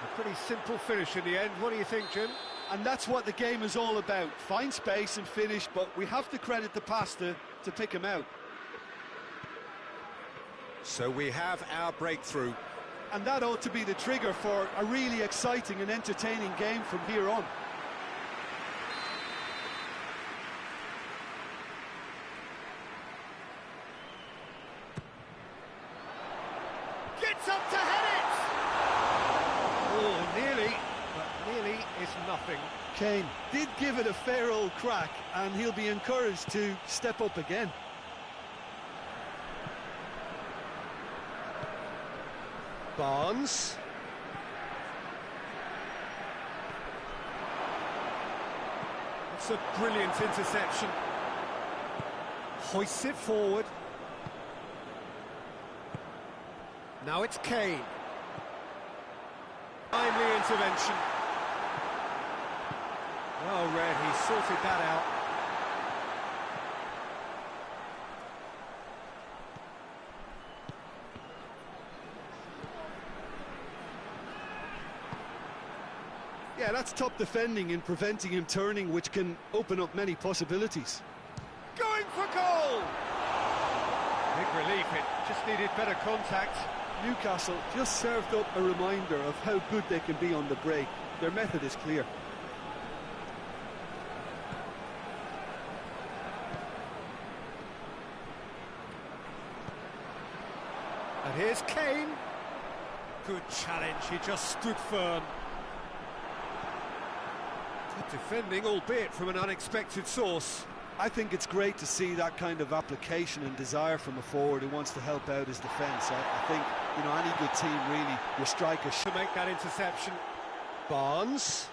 S1: A pretty simple finish in the end. What do you think, Jim?
S3: And that's what the game is all about. Find space and finish, but we have to credit the passer to pick him out.
S1: So we have our breakthrough.
S3: And that ought to be the trigger for a really exciting and entertaining game from here on.
S1: Gets up to head it! Oh, nearly, but nearly is nothing.
S3: Kane did give it a fair old crack, and he'll be encouraged to step up again.
S1: Barnes. It's a brilliant interception. Hoists it forward. Now it's Kane. Timely intervention. Well read, he sorted that out.
S3: Yeah, that's top defending and preventing him turning, which can open up many possibilities.
S1: Going for goal! Big relief, it just needed better contact.
S3: Newcastle just served up a reminder of how good they can be on the break. Their method is clear.
S1: And here's Kane. Good challenge, he just stood firm. Good defending, albeit from an unexpected source.
S3: I think it's great to see that kind of application and desire from a forward who wants to help out his defence. I think, you know, any good team, really, your striker should
S1: to make that interception. Barnes.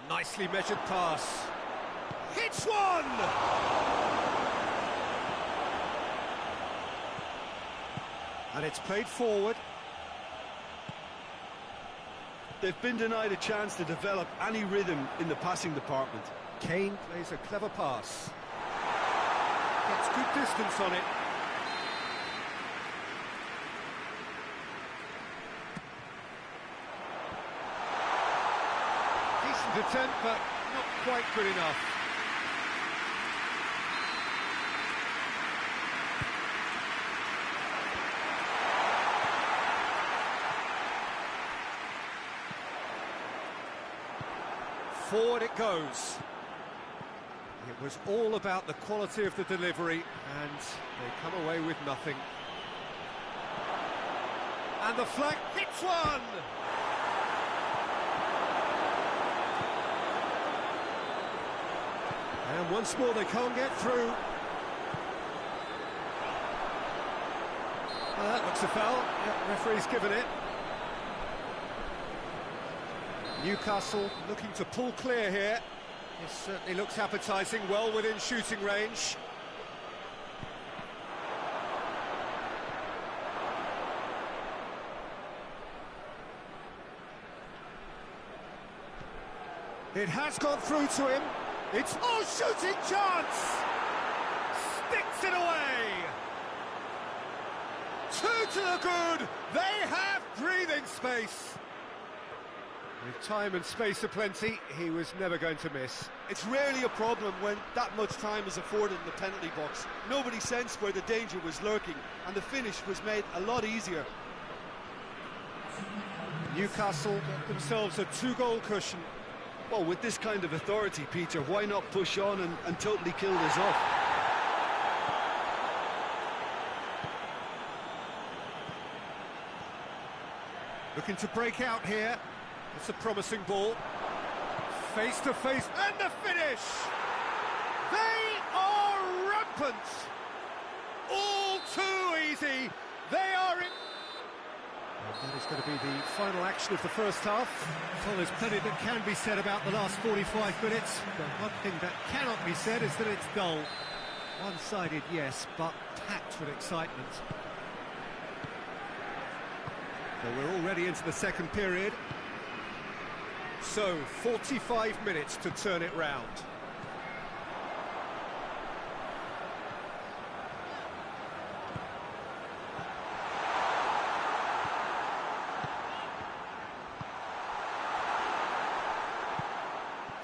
S1: Nicely measured pass. Hits one! And it's played forward.
S3: They've been denied a chance to develop any rhythm in the passing department.
S1: Kane plays a clever pass. Gets good distance on it. Decent attempt, but not quite good enough. Forward it goes. It was all about the quality of the delivery, and they come away with nothing. And the flag hits one! And once more they can't get through. That looks a foul. Yep, referee's given it. Newcastle looking to pull clear here. This certainly looks appetising, well within shooting range. It has gone through to him. It's shooting chance! Sticks it away! 2 to the good. They have breathing space. With time and space aplenty, he was never going to miss.
S3: It's rarely a problem when that much time is afforded in the penalty box. Nobody sensed where the danger was lurking, and the finish was made a lot easier.
S1: Newcastle get themselves a 2-goal cushion.
S3: Well, with this kind of authority, Peter, why not push on and totally kill this off?
S1: Looking to break out here. It's a promising ball. Face to face, and the finish! They are rampant! All too easy. They are in... And that is going to be the final action of the first half. Well, there's plenty that can be said about the last 45 minutes, but one thing that cannot be said is that it's dull. One-sided, yes, but packed with excitement. So we're already into the second period. So, 45 minutes to turn it round.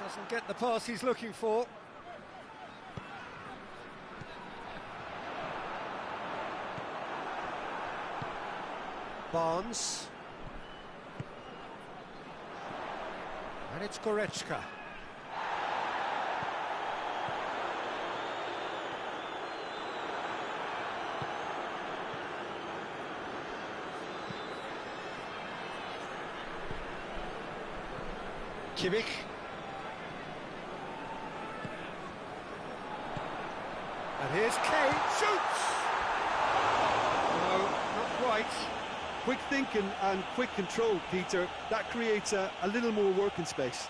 S1: Doesn't get the pass he's looking for. Barnes. And it's Goretzka. Kimmich. And here's Kane, shoots! No, not quite.
S3: Quick thinking and quick control, Peter, that creates a little more working space.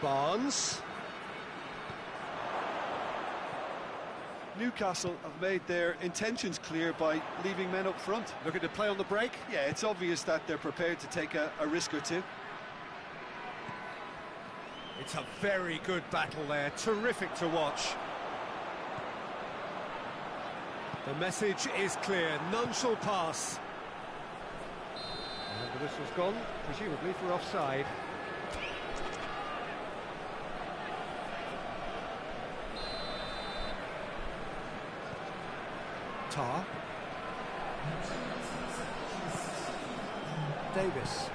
S1: Barnes.
S3: Newcastle have made their intentions clear by leaving men up front.
S1: Looking to play on the break.
S3: Yeah, it's obvious that they're prepared to take a risk or two.
S1: It's a very good battle there, terrific to watch. The message is clear, none shall pass. And the whistle's gone, presumably for offside. Tar. Davis.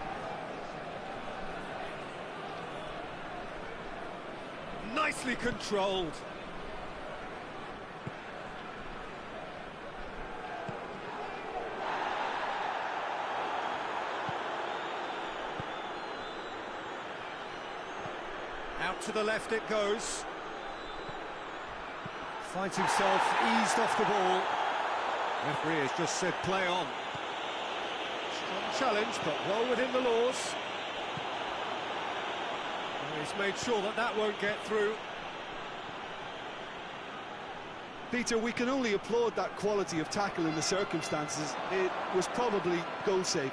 S1: Nicely controlled. Out to the left it goes. Finds himself eased off the ball. Referee has just said play on. Strong challenge, but well within the laws. He's made sure that that won't get through.
S3: Peter, we can only applaud that quality of tackle in the circumstances. It was probably goal-saving.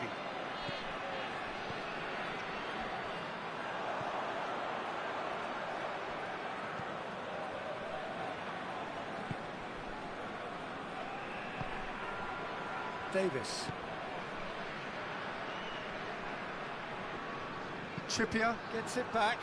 S1: Davis. Trippier gets it back.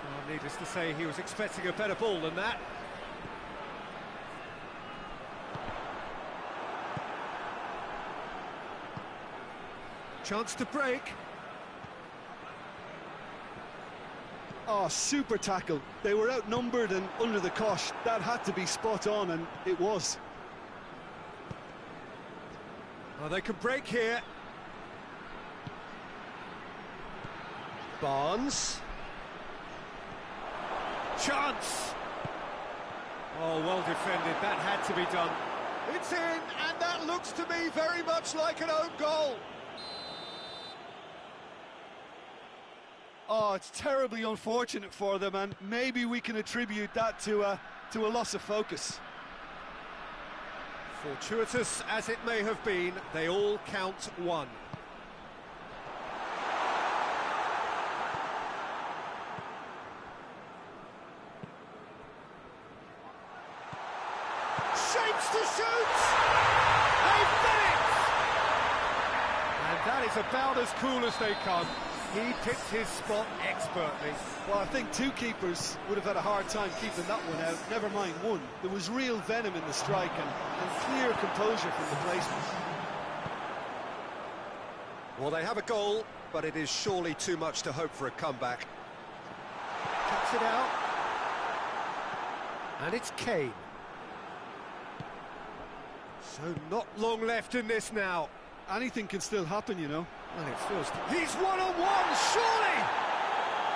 S1: Well, needless to say, he was expecting a better ball than that. Chance to break.
S3: Oh, super tackle. They were outnumbered and under the cosh. That had to be spot on, and it was.
S1: Well, they could break here. Barnes. Chance! Oh, well defended, that had to be done. It's in, and that looks to me very much like an own goal.
S3: Oh, it's terribly unfortunate for them, and maybe we can attribute that to a loss of focus.
S1: Fortuitous as it may have been, they all count one. Shapes to shoot! They've done it! And that is about as cool as they come. He picked his spot expertly.
S3: Well, I think two keepers would have had a hard time keeping that one out, never mind one. There was real venom in the strike and clear composure from the placement.
S1: Well, they have a goal, but it is surely too much to hope for a comeback. Cuts it out. And it's Kane. So not long left in this now.
S3: Anything can still happen, you know.
S1: Well, it feels... He's one-on-one, surely!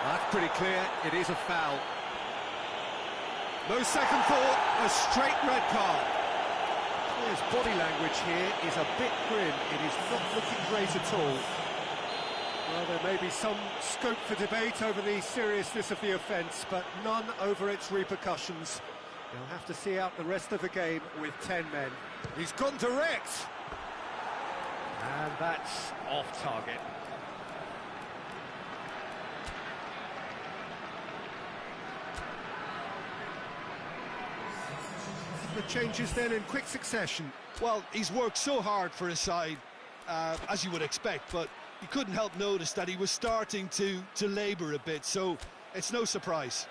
S1: That's pretty clear, it is a foul. No second thought, a straight red card. His body language here is a bit grim. It is not looking great at all. Well, there may be some scope for debate over the seriousness of the offence, but none over its repercussions. They'll have to see out the rest of the game with 10 men. He's gone direct! And that's off target. The changes then in quick succession.
S3: Well, he's worked so hard for his side, as you would expect, but you couldn't help notice that he was starting to labour a bit, so it's no surprise.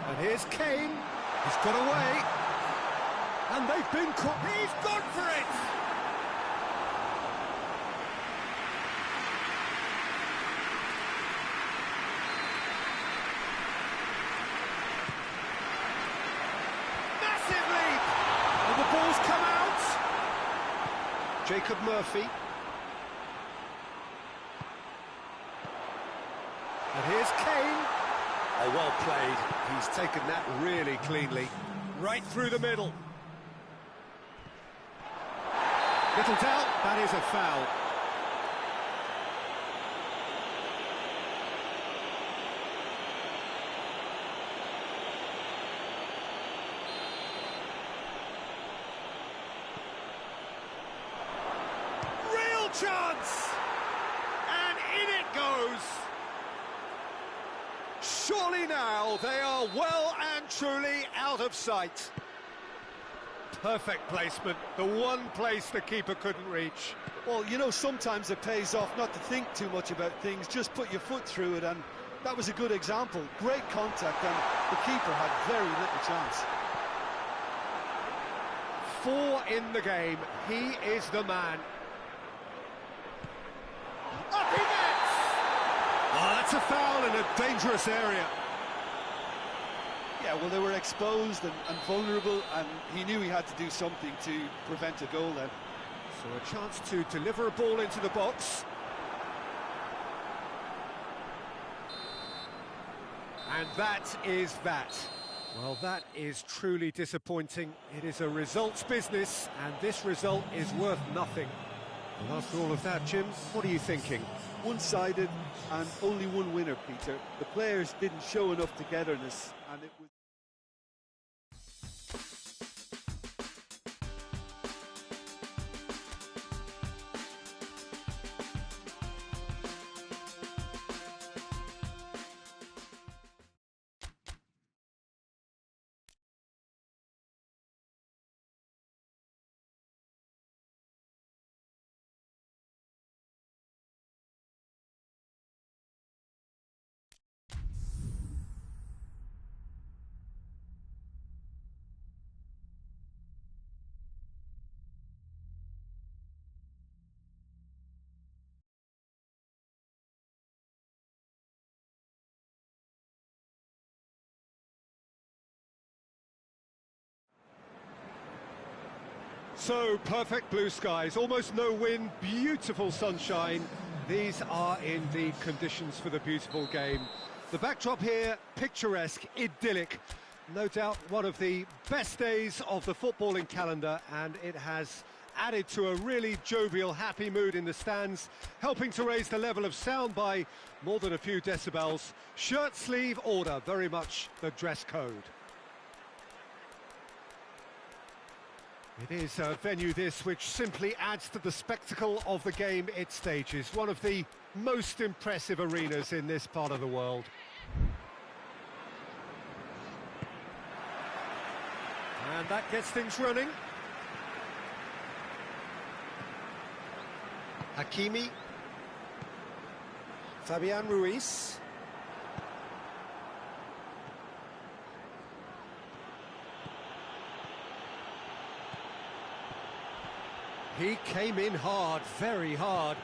S1: And here's Kane. He's got away. And they've been caught. He's gone for it! Massive leap! And the ball's come out. Jacob Murphy. And here's Kane. Oh, well played. He's taken that really cleanly. Right through the middle. Little doubt, that is a foul. Real chance! And in it goes! Surely now they are well and truly out of sight. Perfect placement, the one place the keeper couldn't reach.
S3: Well, you know, sometimes it pays off not to think too much about things, just put your foot through it, and that was a good example. Great contact, and the keeper had very little chance.
S1: 4 in the game, he is the man. Up he gets! Oh, that's a foul in a dangerous area.
S3: Yeah, well, they were exposed and vulnerable, and he knew he had to do something to prevent a goal then.
S1: So a chance to deliver a ball into the box. And that is that. Well, that is truly disappointing. It is a results business, and this result is worth nothing. Well, after all of that, Jim, what are you thinking?
S3: One-sided and only one winner, Peter. The players didn't show enough togetherness, and it was...
S1: So perfect blue skies, almost no wind, beautiful sunshine. These are indeed conditions for the beautiful game. The backdrop here, picturesque, idyllic. No doubt one of the best days of the footballing calendar, and it has added to a really jovial, happy mood in the stands, helping to raise the level of sound by more than a few decibels. Shirt sleeve order, very much the dress code. It is a venue this which simply adds to the spectacle of the game it stages. One of the most impressive arenas in this part of the world. And that gets things running. Hakimi. Fabian Ruiz. He came in hard, very hard.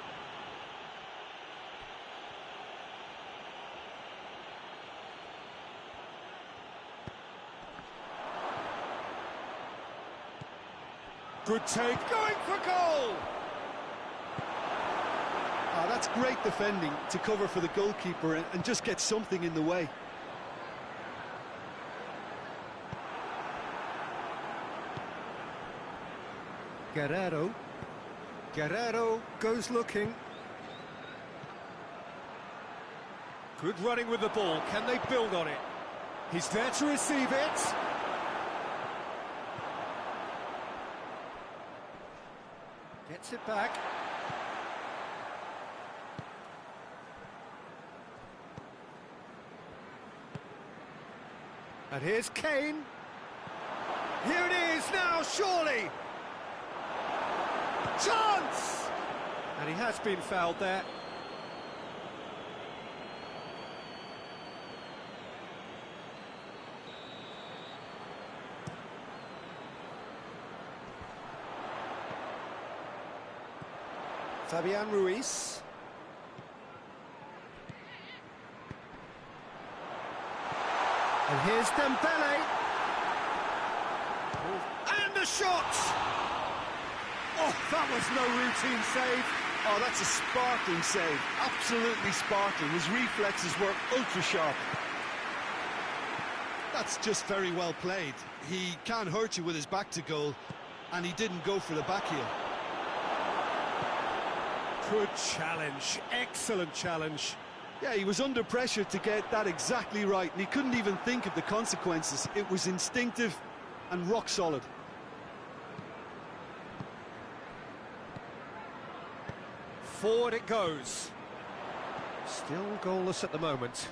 S1: Good take, going for goal!
S3: Oh, that's great defending to cover for the goalkeeper and just get something in the way.
S1: Guerrero. Guerrero goes looking. Good running with the ball. Can they build on it? He's there to receive it. Gets it back. And here's Kane. Here it is now, surely. Chance! And he has been fouled there. Fabian Ruiz. And here's Dembele. And a shot! Oh, that was no routine save.
S3: Oh, that's a sparkling save. Absolutely sparkling. His reflexes were ultra sharp.
S2: That's just very well played. He can't hurt you with his back to goal, and he didn't go for the back heel.
S1: Good challenge, excellent challenge.
S3: Yeah, he was under pressure to get that exactly right, and he couldn't even think of the consequences. It was instinctive and rock solid.
S1: Forward it goes. Still goalless at the moment.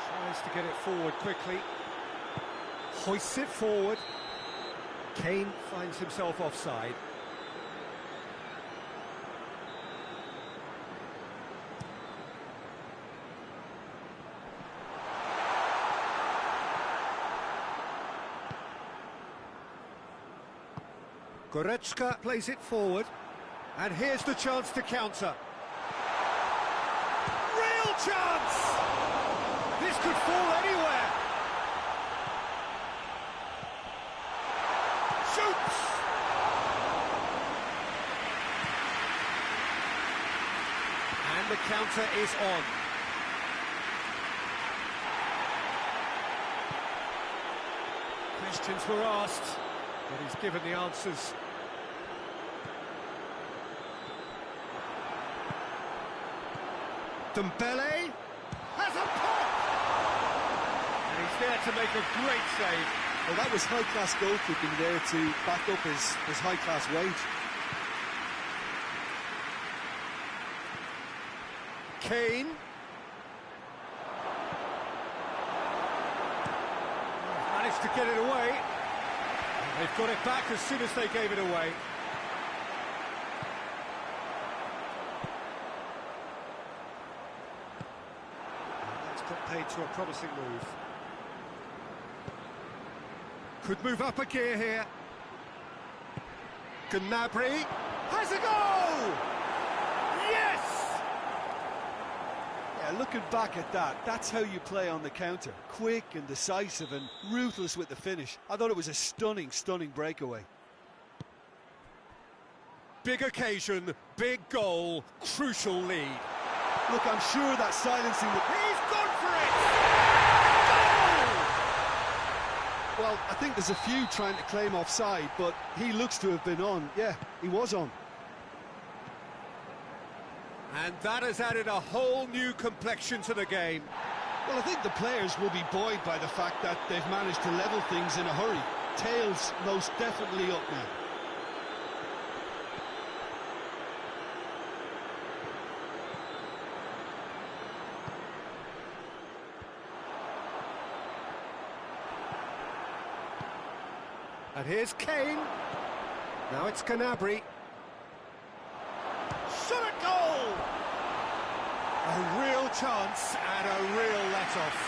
S1: Tries to get it forward quickly. Hoists it forward. Kane finds himself offside. Goretzka plays it forward. And here's the chance to counter. Real chance! This could fall anywhere. Shoots! And the counter is on. Questions were asked, but he's given the answers. Dembele has a pop! And he's there to make a great save.
S3: Well, that was high-class goalkeeping there to back up his high-class wage.
S1: Kane. Managed to get it away. And they've got it back as soon as they gave it away. Paid to a promising move. Could move up a gear here. Gnabry has a goal! Yes!
S3: Yeah, looking back at that, that's how you play on the counter. Quick and decisive and ruthless with the finish. I thought it was a stunning, stunning breakaway.
S1: big occasion, big goal, crucial lead.
S3: Look, I'm sure that silencing the...
S1: He's gone for it!
S3: Well, I think there's a few trying to claim offside, but he looks to have been on. Yeah, he was on.
S1: And that has added a whole new complexion to the game.
S3: Well, I think the players will be buoyed by the fact that they've managed to level things in a hurry. Tails most definitely up now.
S1: And here's Kane. Now it's Gnabry. Shot at goal! A real chance and a real let-off.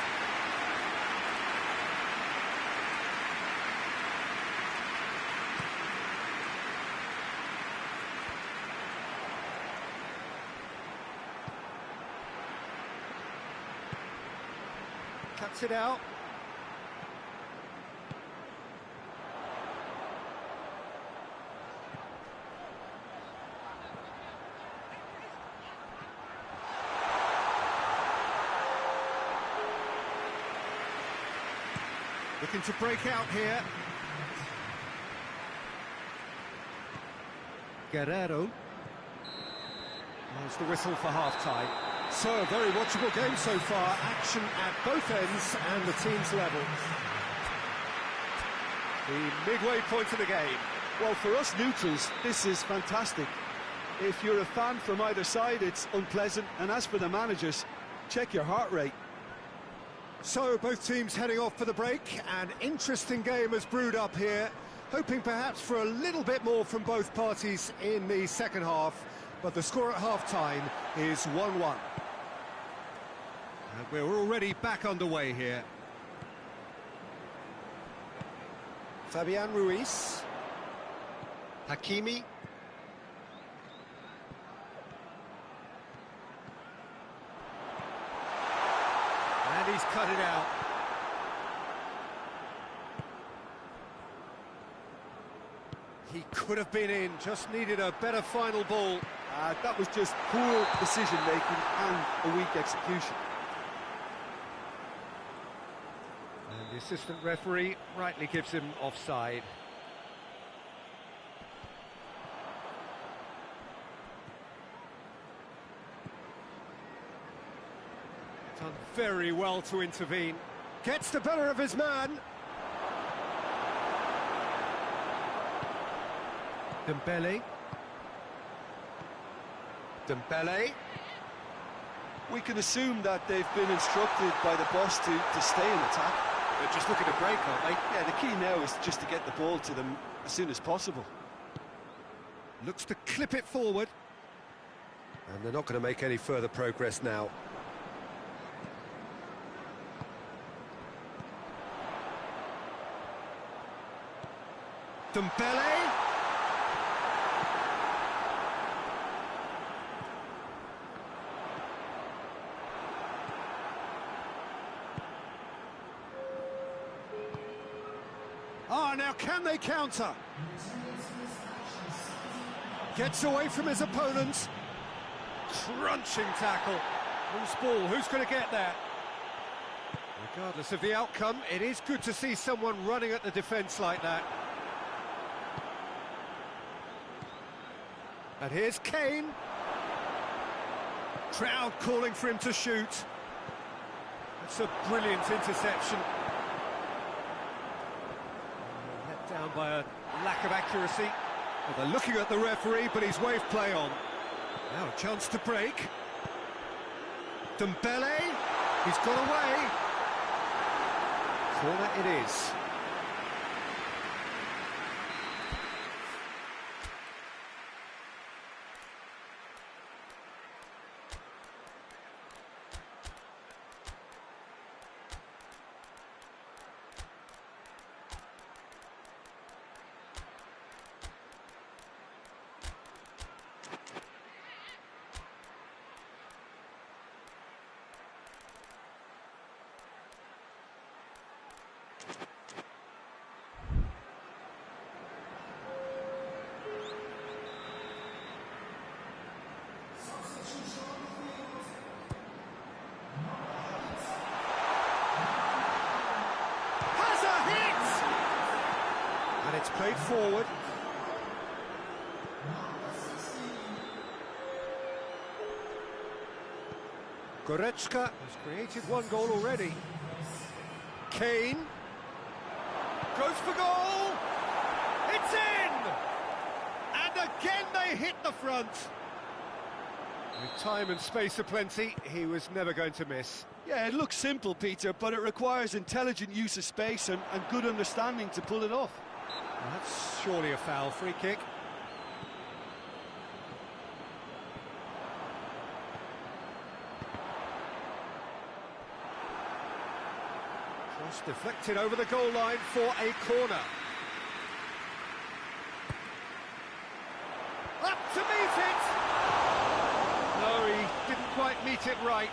S1: Cuts it out. Looking to break out here. Guerrero. There's the whistle for half-time. So, a very watchable game so far. Action at both ends and the team's level. The midway point of the game.
S3: Well, for us neutrals, this is fantastic. If you're a fan from either side, it's unpleasant. And as for the managers, check your heart rate.
S1: So, both teams heading off for the break. An interesting game has brewed up here. Hoping perhaps for a little bit more from both parties in the second half. But the score at half-time is 1-1. And we're already back underway here. Fabian Ruiz. Hakimi. And he's cut it out. He could have been in, just needed a better final ball.
S3: That was just poor decision-making and a weak execution.
S1: And the assistant referee rightly gives him offside. Done very well to intervene. Gets the better of his man. Dembele. Dembele.
S3: We can assume that they've been instructed by the boss to stay in attack.
S1: They're just looking to break, aren't they?
S3: Yeah, the key now is just to get the ball to them as soon as possible.
S1: Looks to clip it forward. And they're not going to make any further progress now. Dembele. Now can they counter? Gets away from his opponent. Crunching tackle. Whose ball? Who's going to get that? Regardless of the outcome, it is good to see someone running at the defence like that. And here's Kane. Crowd calling for him to shoot. That's a brilliant interception. Let down by a lack of accuracy. Well, they're looking at the referee, but he's waved play on. Now a chance to break. Dembele. He's got away. Corner it is. It's played forward. Goretzka has created one goal already. Kane goes for goal. It's in! And again they hit the front. With time and space aplenty, he was never going to miss.
S3: Yeah, it looks simple, Peter, but it requires intelligent use of space and good understanding to pull it off.
S1: Well, that's surely a foul. Free kick. Cross deflected over the goal line for a corner. Up to meet it! No, he didn't quite meet it right.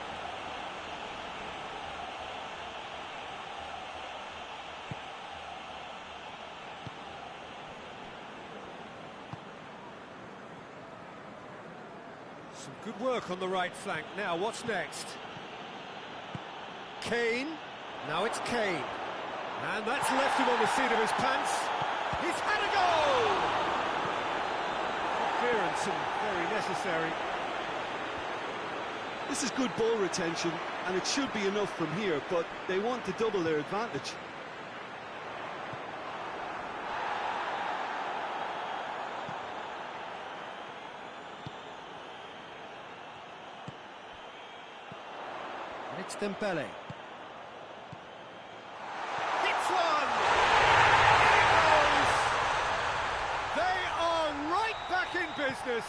S1: Some good work on the right flank. Now, what's next? Kane. Now it's Kane. And that's left him on the seat of his pants. He's had a goal! Clearance and very necessary.
S3: This is good ball retention, and it should be enough from here, but they want to double their advantage.
S1: And it's Dembele. Hits one! It goes! They are right back in business.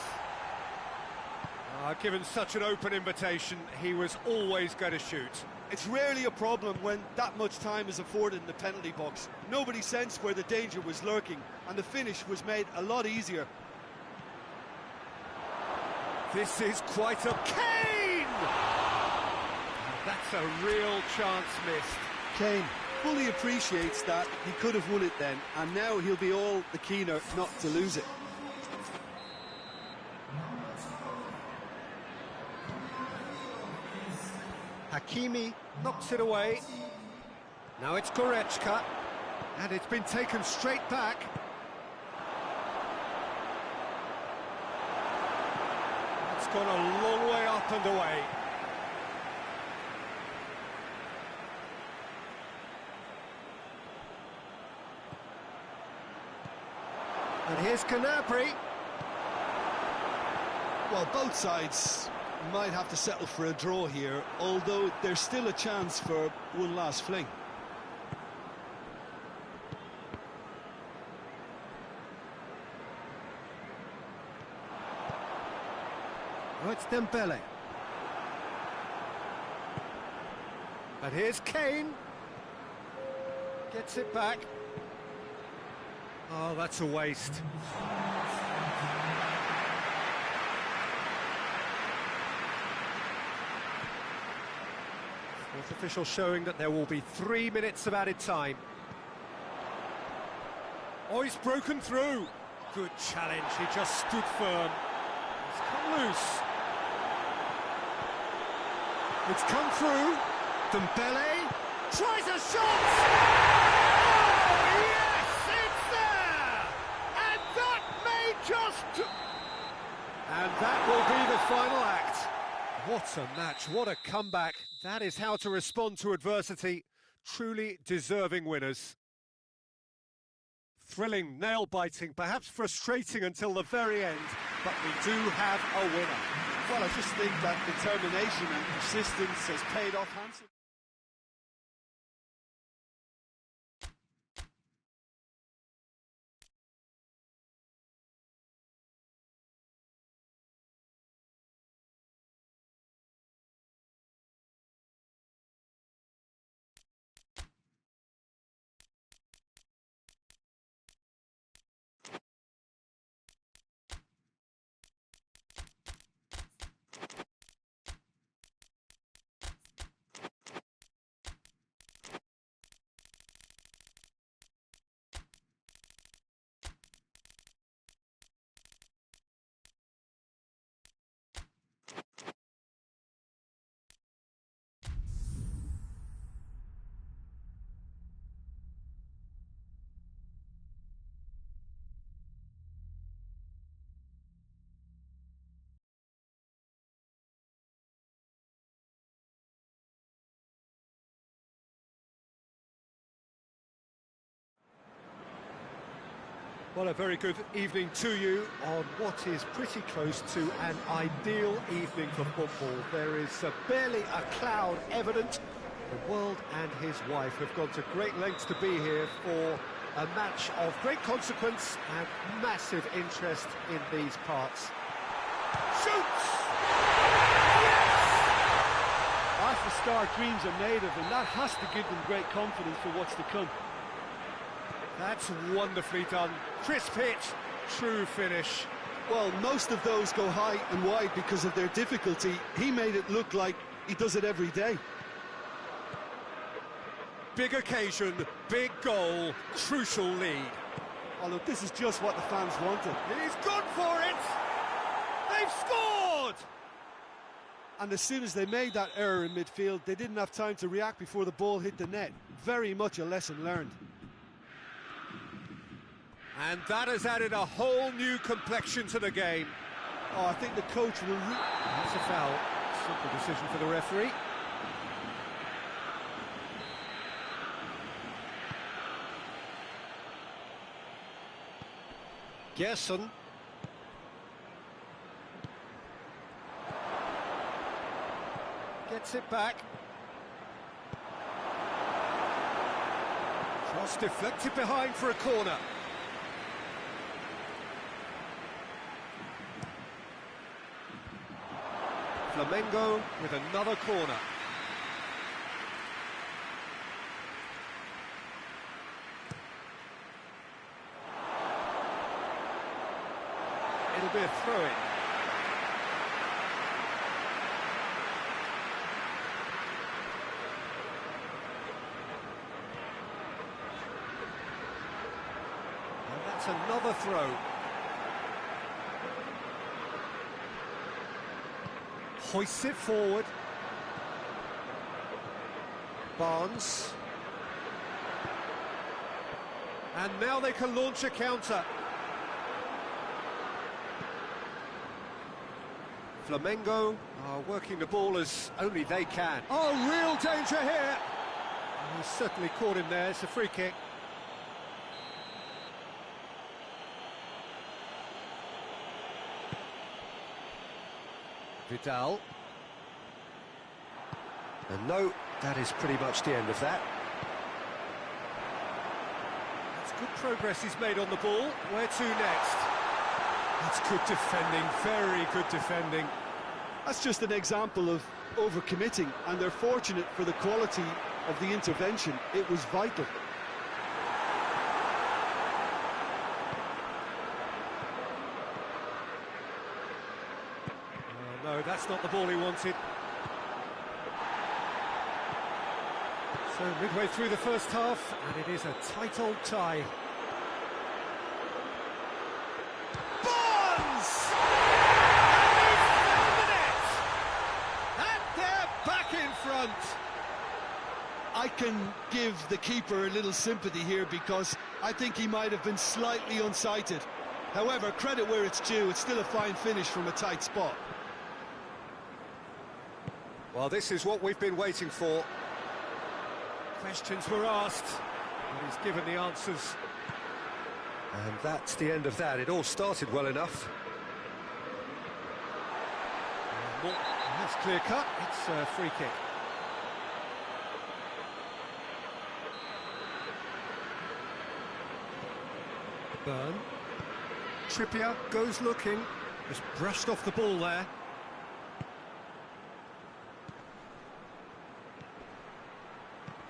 S1: Given such an open invitation, he was always going to shoot.
S3: It's rarely a problem when that much time is afforded in the penalty box. Nobody sensed where the danger was lurking, and the finish was made a lot easier.
S1: This is quite a... Kane! That's a real chance missed.
S3: Kane fully appreciates that he could have won it then, and now he'll be all the keener not to lose it.
S1: Hakimi knocks it away. Now it's Goretzka. And it's been taken straight back. It's gone a long way up and away. And here's Gnabry.
S3: Well, both sides might have to settle for a draw here, although there's still a chance for one last fling.
S1: Oh, it's Dembele. And here's Kane. Gets it back. Oh, that's a waste. Fourth official showing that there will be 3 minutes of added time. Oh, he's broken through. Good challenge, he just stood firm. It's come loose. It's come through. Dembele tries a shot! Oh, yes, it's there! And that may just... And that will be the final act. What a match, what a comeback. That is how to respond to adversity. Truly deserving winners. Thrilling, nail-biting, perhaps frustrating until the very end, but we do have a winner.
S3: Well, I just think that determination and persistence has paid off handsomely.
S1: Well, a very good evening to you on what is pretty close to an ideal evening for football. There is barely a cloud evident. The world and his wife have gone to great lengths to be here for a match of great consequence and massive interest in these parts.
S3: Shoots! That's the start dreams are made of, and that has to give them great confidence for what's to come.
S1: That's wonderfully done. Crisp hit, true finish.
S2: Well, most of those go high and wide because of their difficulty. He made it look like he does it every day.
S1: Big occasion, big goal, crucial lead.
S3: Oh, look, this is just what the fans wanted.
S1: He's gone for it! They've scored!
S3: And as soon as they made that error in midfield, they didn't have time to react before the ball hit the net. Very much a lesson learned.
S1: And that has added a whole new complexion to the game.
S3: Oh, I think the coach will...
S1: That's a foul. Simple decision for the referee. Gerson. Gets it back. Cross deflected behind for a corner. Flamengo with another corner. It'll be a throw-in. And that's another throw. Hoists it forward. Barnes. And now they can launch a counter. Flamengo are working the ball as only they can. Oh, real danger here! He's certainly caught him there. It's a free kick. Vidal. And no, that is pretty much the end of that. That's good progress he's made on the ball. Where to next? That's good defending, very good defending.
S2: That's just an example of overcommitting, and they're fortunate for the quality of the intervention. It was vital.
S1: No, that's not the ball he wanted. So midway through the first half, and it is a tight old tie. Barnes! And he's found the net! And they're back in front!
S2: I can give the keeper a little sympathy here because I think he might have been slightly unsighted. However, credit where it's due, it's still a fine finish from a tight spot.
S1: Well, this is what we've been waiting for. Questions were asked, and he's given the answers. And that's the end of that. It all started well enough. That's clear cut. It's a free kick. Burn. Trippier goes looking. Just brushed off the ball there.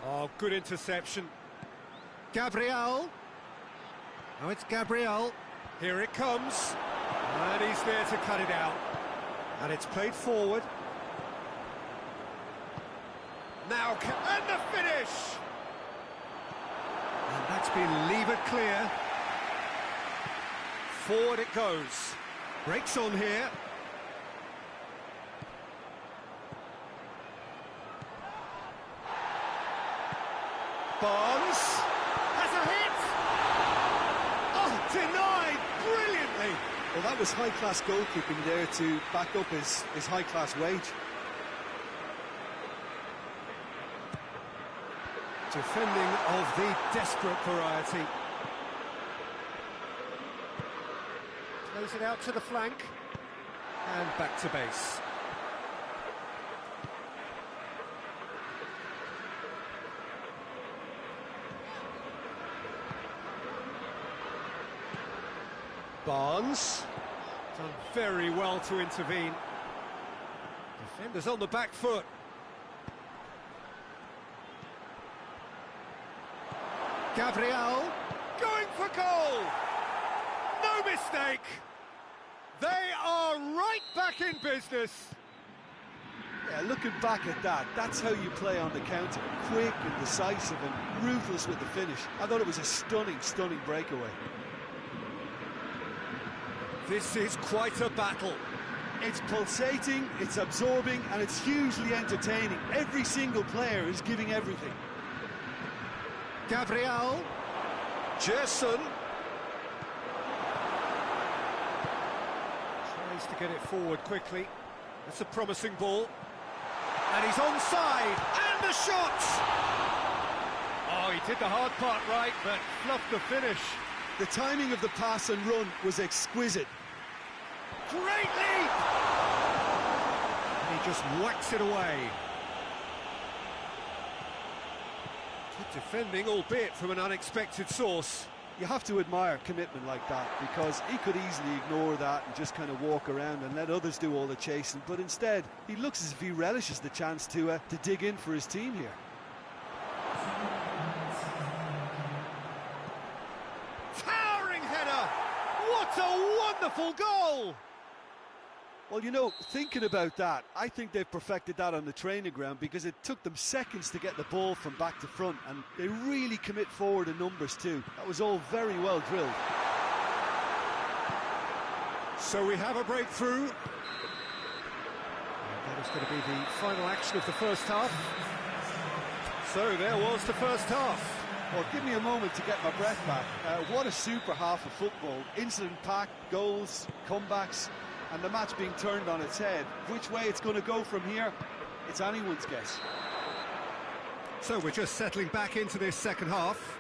S1: Oh, good interception. Gabriel. Oh, it's Gabriel. Here it comes. And he's there to cut it out. And it's played forward. Now, and the finish! And that's been levered clear. Forward it goes. Breaks on here. Barnes has a hit! Oh, denied brilliantly!
S2: Well, that was high-class goalkeeping there to back up his high-class wage.
S1: Defending of the desperate variety. Plays it out to the flank. And back to base. Barnes. Done very well to intervene. Defenders on the back foot. Gabriel going for goal. No mistake. They are right back in business.
S3: Yeah, looking back at that, that's how you play on the counter. Quick and decisive and ruthless with the finish. I thought it was a stunning, stunning breakaway.
S1: This is quite a battle.
S3: It's pulsating, it's absorbing, and it's hugely entertaining. Every single player is giving everything.
S1: Gabriel. Gerson. Tries to get it forward quickly. That's a promising ball. And he's onside. And the shot! Oh, he did the hard part right, but fluffed the finish.
S3: The timing of the pass and run was exquisite.
S1: Great leap! And he just whacks it away. Good defending, albeit from an unexpected source.
S3: You have to admire commitment like that, because he could easily ignore that and just kind of walk around and let others do all the chasing, but instead he looks as if he relishes the chance to dig in for his team here.
S1: Towering header! What a wonderful goal!
S3: Well, you know, thinking about that, I think they've perfected that on the training ground, because it took them seconds to get the ball from back to front, and they really commit forward in numbers too. That was all very well drilled.
S1: So we have a breakthrough. And that is going to be the final action of the first half. So there was the first half.
S3: Well, give me a moment to get my breath back. What a super half of football. Incident-packed, goals, comebacks, and the match being turned on its head. Which way it's going to go from here, it's anyone's guess.
S1: So we're just settling back into this second half.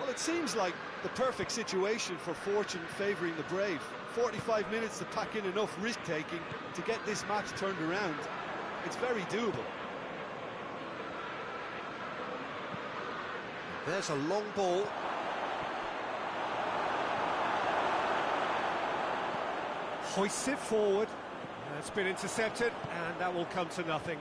S3: Well, it seems like the perfect situation for fortune favouring the brave. 45 minutes to pack in enough risk-taking to get this match turned around. It's very doable.
S1: There's a long ball. Hoists it forward. It's been intercepted, and that will come to nothing.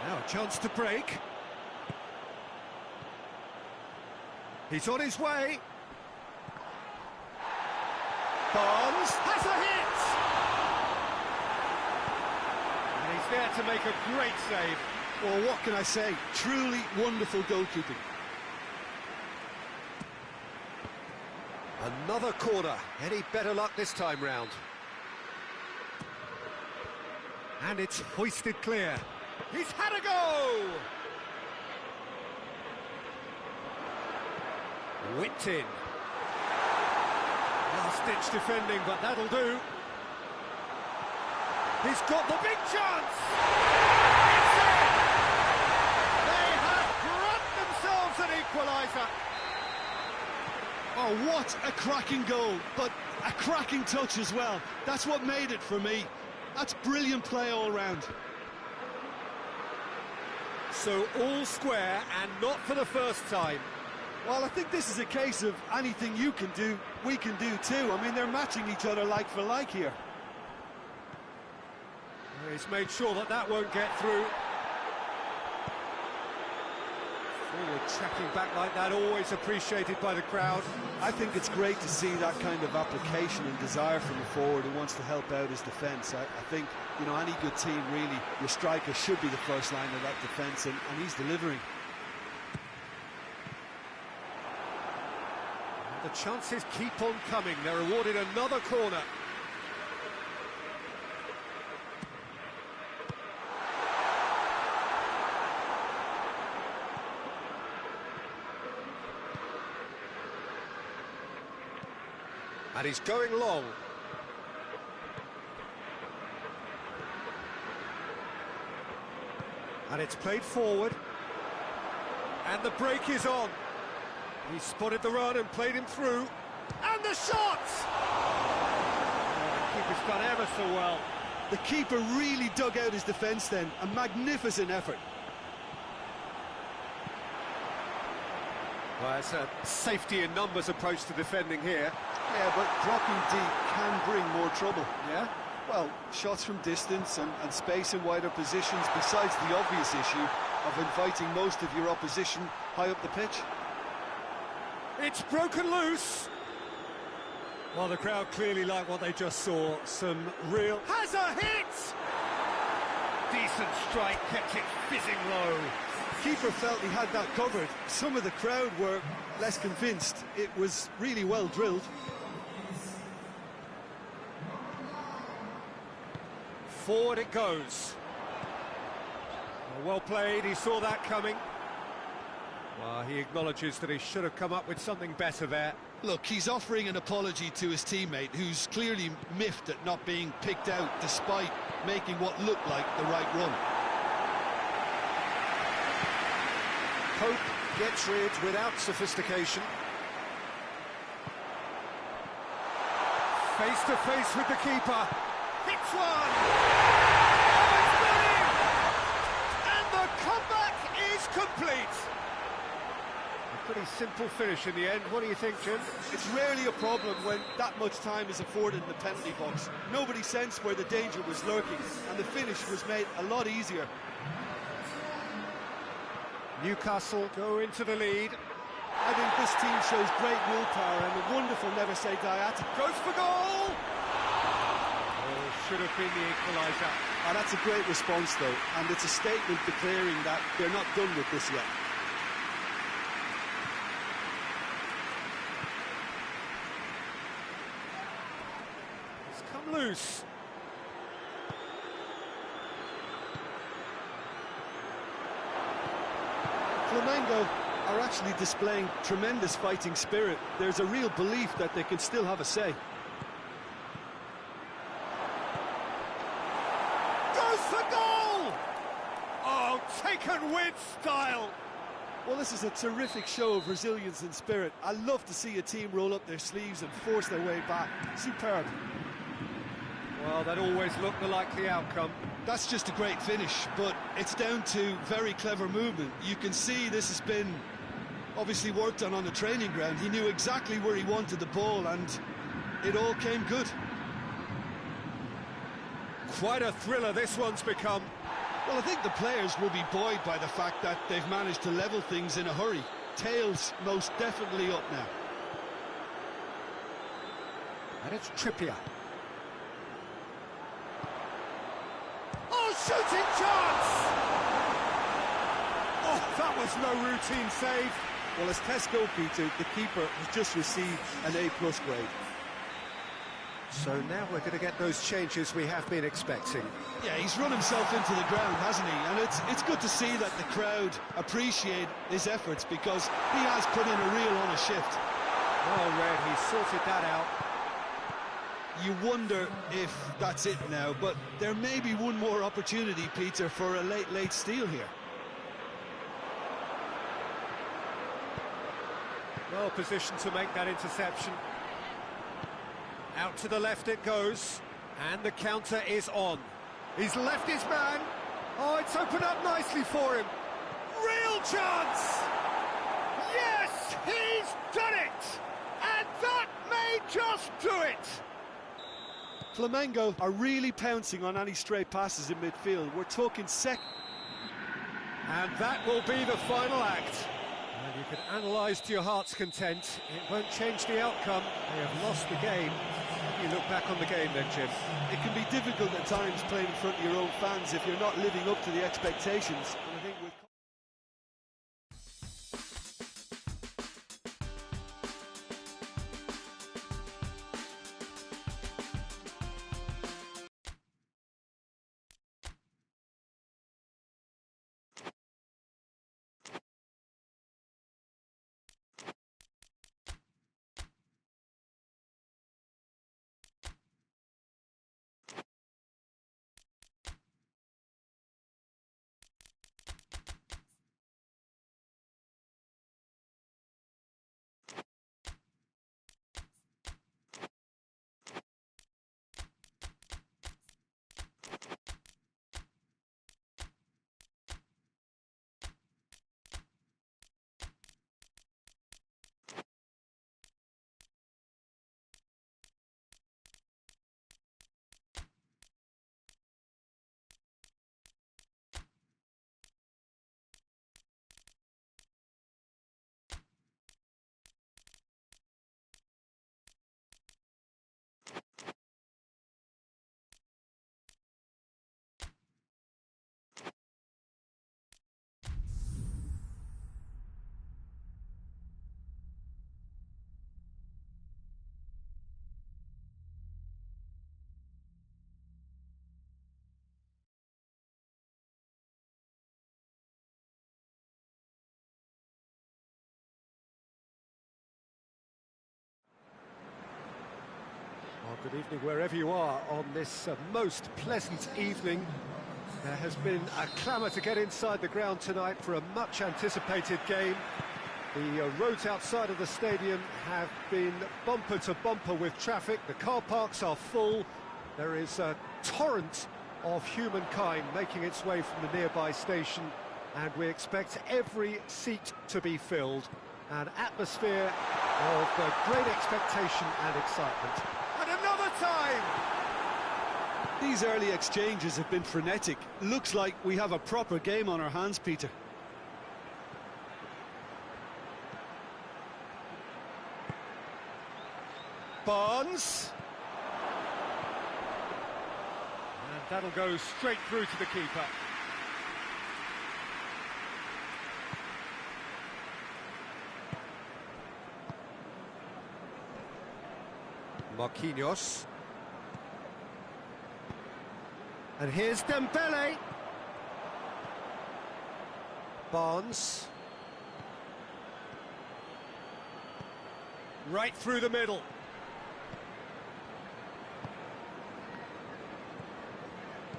S1: Now a chance to break. He's on his way. Barnes has a hit! And he's there to make a great save.
S3: Well, what can I say? Truly wonderful goalkeeping.
S1: Another corner. Any better luck this time round? And it's hoisted clear. He's had a go! Whipped in. Last-ditch defending, but that'll do. He's got the big chance! It's in! They have grabbed themselves an equaliser.
S3: Oh, what a cracking goal, but a cracking touch as well. That's what made it for me. That's brilliant play all round.
S1: So all square, and not for the first time.
S3: Well, I think this is a case of anything you can do, we can do too. I mean, they're matching each other like for like here.
S1: He's made sure that that won't get through. Forward tracking back like that, always appreciated by the crowd.
S3: I think it's great to see that kind of application and desire from a forward who wants to help out his defence. I think, you know, any good team, really, your striker should be the first line of that defence, and he's delivering.
S1: The chances keep on coming. They're awarded another corner. And he's going long. And it's played forward. And the break is on. He spotted the run and played him through. And the shot! Oh, the keeper's done ever so well.
S2: The keeper really dug out his defence then. A magnificent effort.
S1: Well, it's a safety in numbers approach to defending here.
S3: Yeah, but dropping deep can bring more trouble, yeah? Well, shots from distance and space in wider positions, besides the obvious issue of inviting most of your opposition high up the pitch.
S1: It's broken loose. Well, the crowd clearly like what they just saw. Some real... Has a hit! Decent strike, kept it fizzing low.
S2: Keeper felt he had that covered. Some of the crowd were less convinced. It was really well drilled.
S1: Forward it goes. Well played, he saw that coming. Well, he acknowledges that he should have come up with something better there.
S2: Look, he's offering an apology to his teammate, who's clearly miffed at not being picked out despite making what looked like the right run.
S1: Pope gets rid without sophistication. Face to face with the keeper. Hits one! Oh, it's got in! And the comeback is complete. A pretty simple finish in the end. What do you think, Jim?
S3: It's rarely a problem when that much time is afforded in the penalty box. Nobody sensed where the danger was lurking, and the finish was made a lot easier.
S1: Newcastle go into the lead.
S3: I think this team shows great willpower and a wonderful never-say-die attitude.
S1: Goes for goal! Oh, should have been the equaliser.
S3: Oh, that's a great response, though, and it's a statement declaring that they're not done with this yet.
S1: It's come loose.
S3: Flamengo are actually displaying tremendous fighting spirit. There's a real belief that they can still have a say.
S1: Goes for goal! Oh, taken with style.
S3: Well, this is a terrific show of resilience and spirit. I love to see a team roll up their sleeves and force their way back. Superb.
S1: Well, that always looked the likely outcome.
S2: That's just a great finish, but it's down to very clever movement. You can see this has been obviously worked on the training ground. He knew exactly where he wanted the ball, and it all came good.
S1: Quite a thriller this one's become.
S2: Well, I think the players will be buoyed by the fact that they've managed to level things in a hurry. Tails most definitely up now.
S1: And it's Trippier. Oh, shooting chance! Oh, that was no routine save.
S3: Well, as tests go, Peter, the keeper has just received an A+ grade.
S1: So now we're going to get those changes we have been expecting.
S2: Yeah, he's run himself into the ground, hasn't he? And it's good to see that the crowd appreciate his efforts, because he has put in a real honest shift.
S1: Well read, he sorted that out.
S2: You wonder if that's it now, but there may be one more opportunity, Peter, for a late steal here.
S1: Well positioned to make that interception. Out to the left it goes, and the counter is on. He's left his man. Oh, it's opened up nicely for him. Real chance! Yes, he's done it! And that may just do it!
S3: Flamengo are really pouncing on any stray passes in midfield. We're talking
S1: And that will be the final act. And you can analyse to your heart's content. It won't change the outcome. They have lost the game. You look back on the game then, Jim.
S3: It can be difficult at times playing in front of your own fans if you're not living up to the expectations. And I think with
S1: Good evening wherever you are on this most pleasant evening. There has been a clamour to get inside the ground tonight for a much anticipated game. The roads outside of the stadium have been bumper to bumper with traffic. The car parks are full. There is a torrent of humankind making its way from the nearby station, and we expect every seat to be filled. An atmosphere of great expectation and excitement. And another time!
S2: These early exchanges have been frenetic. Looks like we have a proper game on our hands, Peter.
S1: Barnes. And that'll go straight through to the keeper. Marquinhos. And here's Dembele. Barnes. Right through the middle.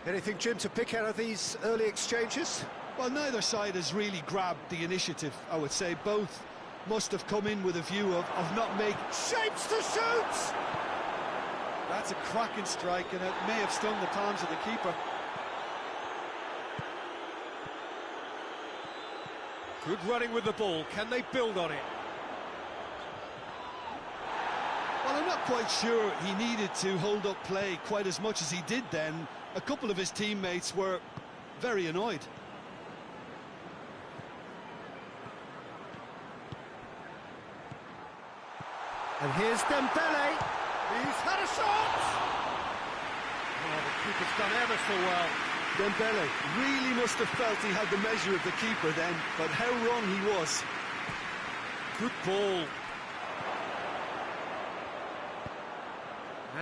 S1: Anything, Jim, to pick out of these early exchanges?
S2: Well, neither side has really grabbed the initiative, I would say. Both must have come in with a view of not making...
S1: Shapes to shoot!
S3: That's a cracking strike, and it may have stung the palms of the keeper.
S1: Good running with the ball. Can they build on it?
S2: Well, I'm not quite sure he needed to hold up play quite as much as he did then. A couple of his teammates were very annoyed.
S1: And here's Dembele. He's had a shot! Oh, the keeper's done ever so well.
S2: Dembele really must have felt he had the measure of the keeper then, but how wrong he was.
S1: Good ball.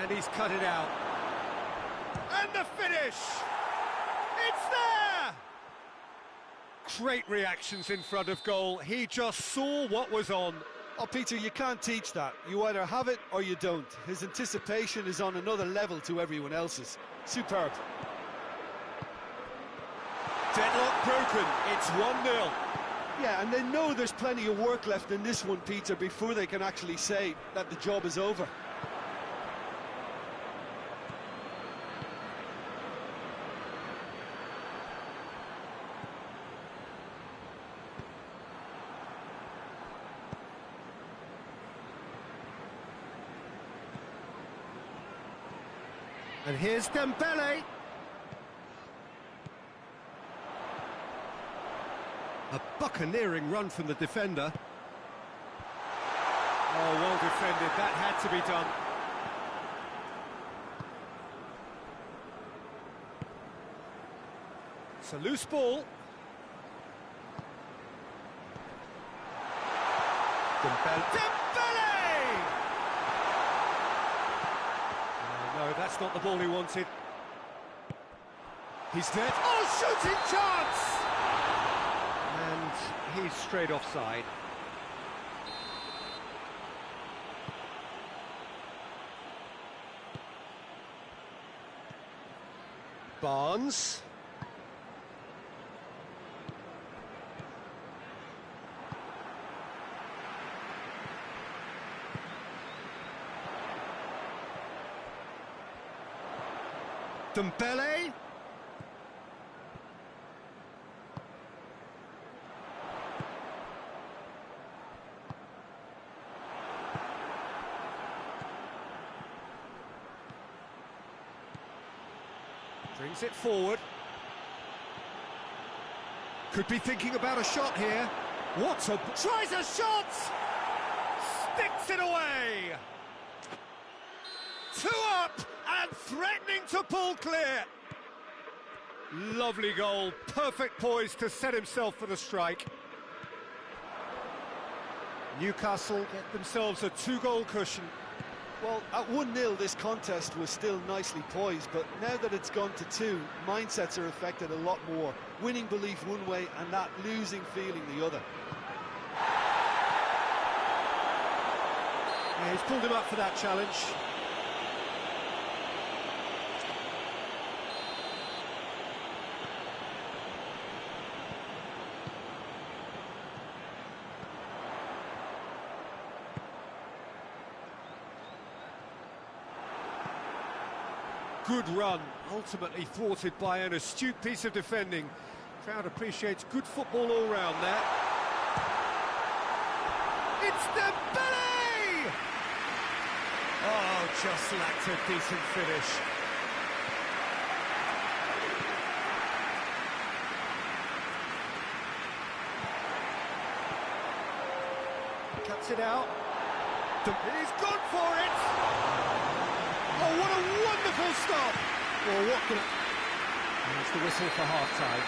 S1: And he's cut it out. And the finish! It's there! Great reactions in front of goal. He just saw what was on.
S2: Oh, Peter, you can't teach that. You either have it or you don't. His anticipation is on another level to everyone else's. Superb.
S1: Deadlock broken. It's 1-0.
S2: Yeah, and they know there's plenty of work left in this one, Peter, before they can actually say that the job is over.
S1: And here's Dembele. A buccaneering run from the defender. Oh, well defended. That had to be done. It's a loose ball. Dembele. No, that's not the ball he wanted. He's dead. Oh, shooting chance! And he's straight offside. Barnes. Dembele. Brings it forward. Could be thinking about a shot here. What a... Tries a shot! Sticks it away! 2 up and threatening to pull clear. Lovely goal. Perfect poise to set himself for the strike. Newcastle get themselves a 2-goal cushion.
S2: Well, at 1-0 this contest was still nicely poised, but now that it's gone to 2, mindsets are affected a lot more. Winning belief one way and that losing feeling the other.
S1: Yeah, he's pulled him up for that challenge. good run, ultimately thwarted by an astute piece of defending. Crowd appreciates good football all round there. It's Dembele! Oh, just lacked a decent finish. Cuts it out. He's gone for it! Oh, what a wonderful stop! Well, what can... There's the whistle for half-time.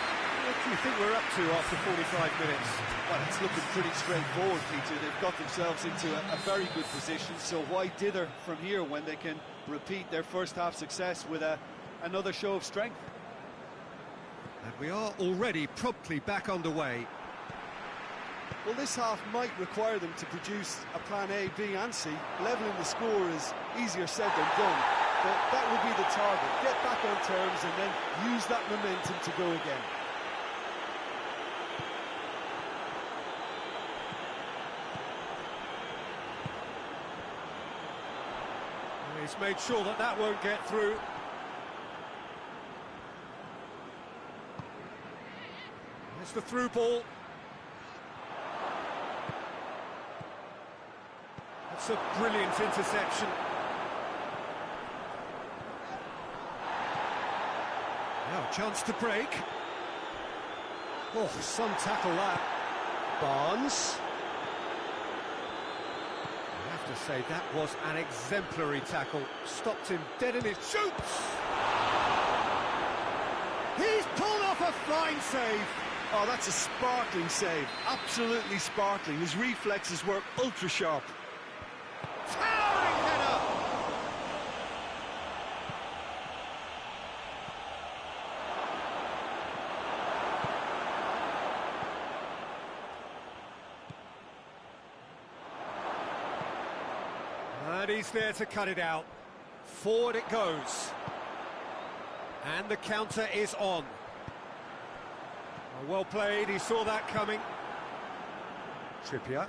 S1: What do you think we're up to after 45 minutes?
S3: Well, it's looking pretty straightforward, Peter. They've got themselves into a very good position, so why dither from here when they can repeat their first-half success with another show of strength?
S1: And we are already promptly back underway.
S3: Well, this half might require them to produce a plan A, B and C. Levelling the score is easier said than done, but that will be the target. Get back on terms and then use that momentum to go again.
S1: He's made sure that that won't get through. It's the through ball. That's a brilliant interception. Now, chance to break. Oh, some tackle that. Barnes. I have to say, that was an exemplary tackle. Stopped him dead in his shoots! He's pulled off a fine save!
S3: Oh, that's a sparkling save. Absolutely sparkling. His reflexes were ultra-sharp.
S1: Towering header! And he's there to cut it out. Forward it goes. And the counter is on. Well played, he saw that coming. Trippier.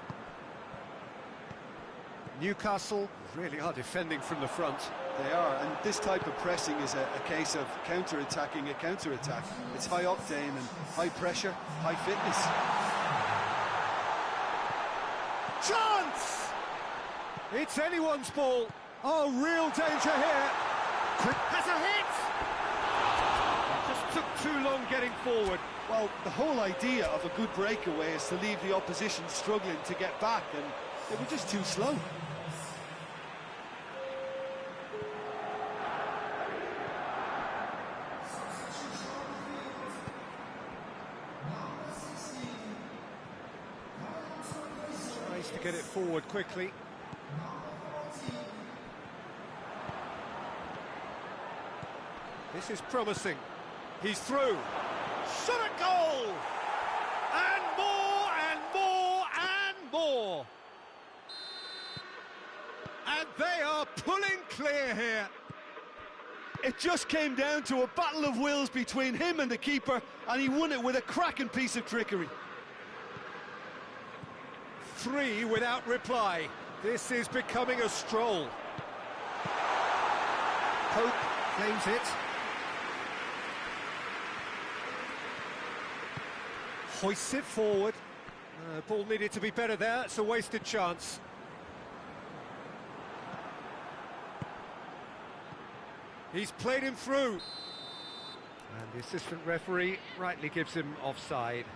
S1: Newcastle really are defending from the front.
S3: They are, and this type of pressing is a case of counter-attacking a counter-attack. It's high octane and high pressure, high fitness.
S1: Chance! It's anyone's ball. Oh, real danger here. Has a hit! Just took too long getting forward.
S3: Well, the whole idea of a good breakaway is to leave the opposition struggling to get back, and they were just too slow.
S1: Tries to get it forward quickly. This is promising. He's through. Shot at goal! And more, and more, and more! And they are pulling clear here.
S3: It just came down to a battle of wills between him and the keeper, and he won it with a cracking piece of trickery.
S1: 3 without reply. This is becoming a stroll. Pope claims it. Hoists it forward. Ball needed to be better there. It's a wasted chance. He's played him through. And the assistant referee rightly gives him offside.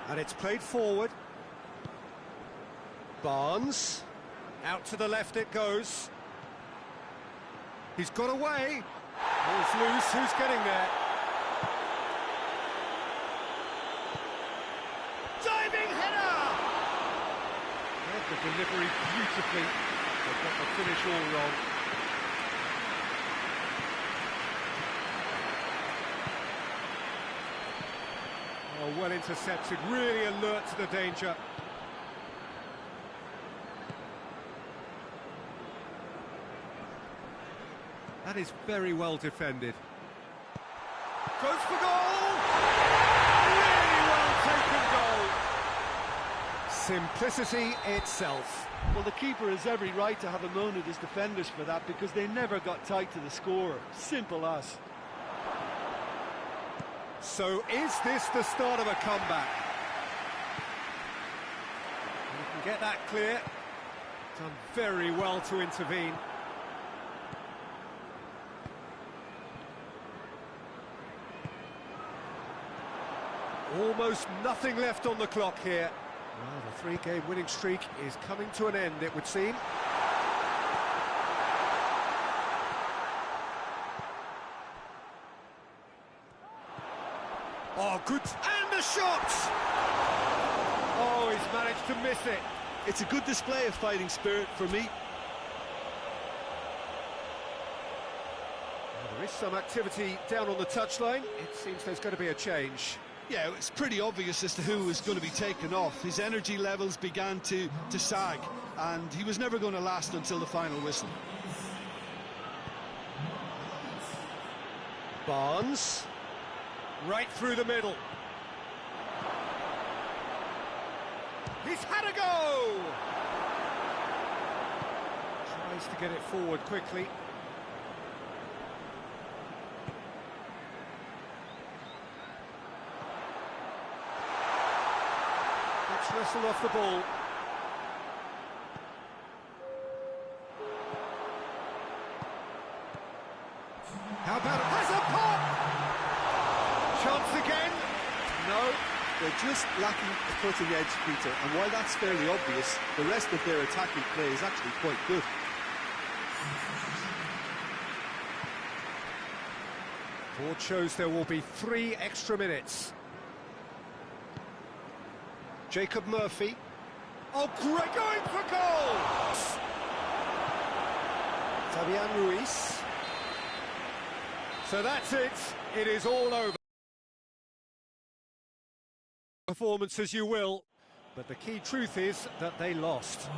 S1: And it's played forward. Barnes, out to the left it goes. He's got away. Ball's loose, who's getting there? Diving header! Read the delivery beautifully. They've got the finish all wrong. Oh, well intercepted, really alert to the danger. That is very well defended. Goes for goal! Simplicity itself.
S3: Well, the keeper has every right to have a moan at his defenders for that, because they never got tight to the score. Simple as.
S1: So is this the start of a comeback? You can get that clear. Done very well to intervene. Almost nothing left on the clock here. Well, the three-game winning streak is coming to an end, it would seem. Oh, good. And the shot! Oh, he's managed to miss it.
S2: It's a good display of fighting spirit for me.
S1: Well, there is some activity down on the touchline. It seems there's going to be a change.
S2: Yeah, it's pretty obvious as to who was going to be taken off. His energy levels began to sag, and he was never going to last until the final whistle.
S1: Barnes, right through the middle. He's had a go! Tries to get it forward quickly. Wrestle off the ball. How about it? Has a pop! Chance again?
S3: No, they're just lacking a cutting edge, Peter, and while that's fairly obvious, the rest of their attacking play is actually quite good.
S1: Board shows there will be 3 extra minutes. Jacob Murphy. Oh, great, going for goal! Fabian Ruiz. So that's it. It is all over. Performance as you will, but the key truth is that they lost.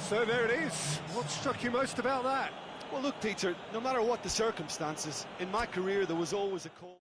S1: So there it is. What struck you most about that?
S3: Well, look, Peter, no matter what the circumstances, in my career there was always a call.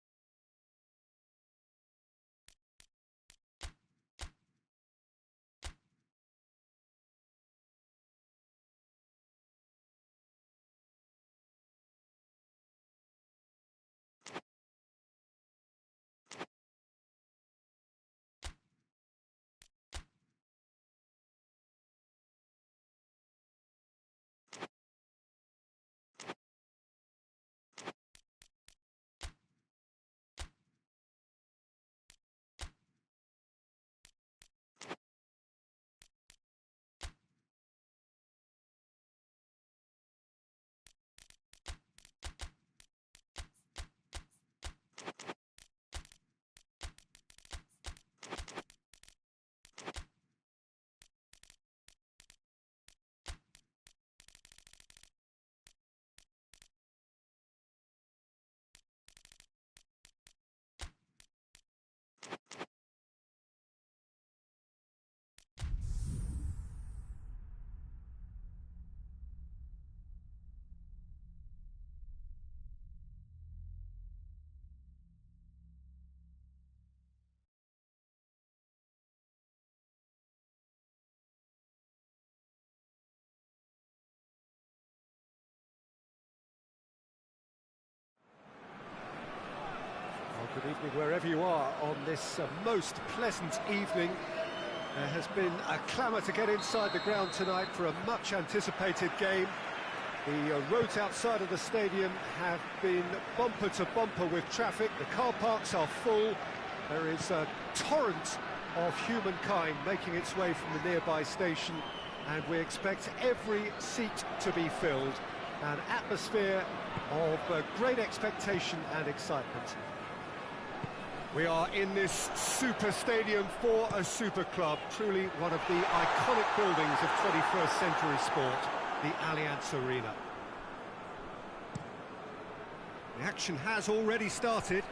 S1: Good evening wherever you are on this most pleasant evening. There has been a clamour to get inside the ground tonight for a much anticipated game. The roads outside of the stadium have been bumper to bumper with traffic. The car parks are full. There is a torrent of humankind making its way from the nearby station, and we expect every seat to be filled. An atmosphere of great expectation and excitement. We are in this super stadium for a super club, truly one of the iconic buildings of 21st century sport, the Allianz Arena. The action has already started.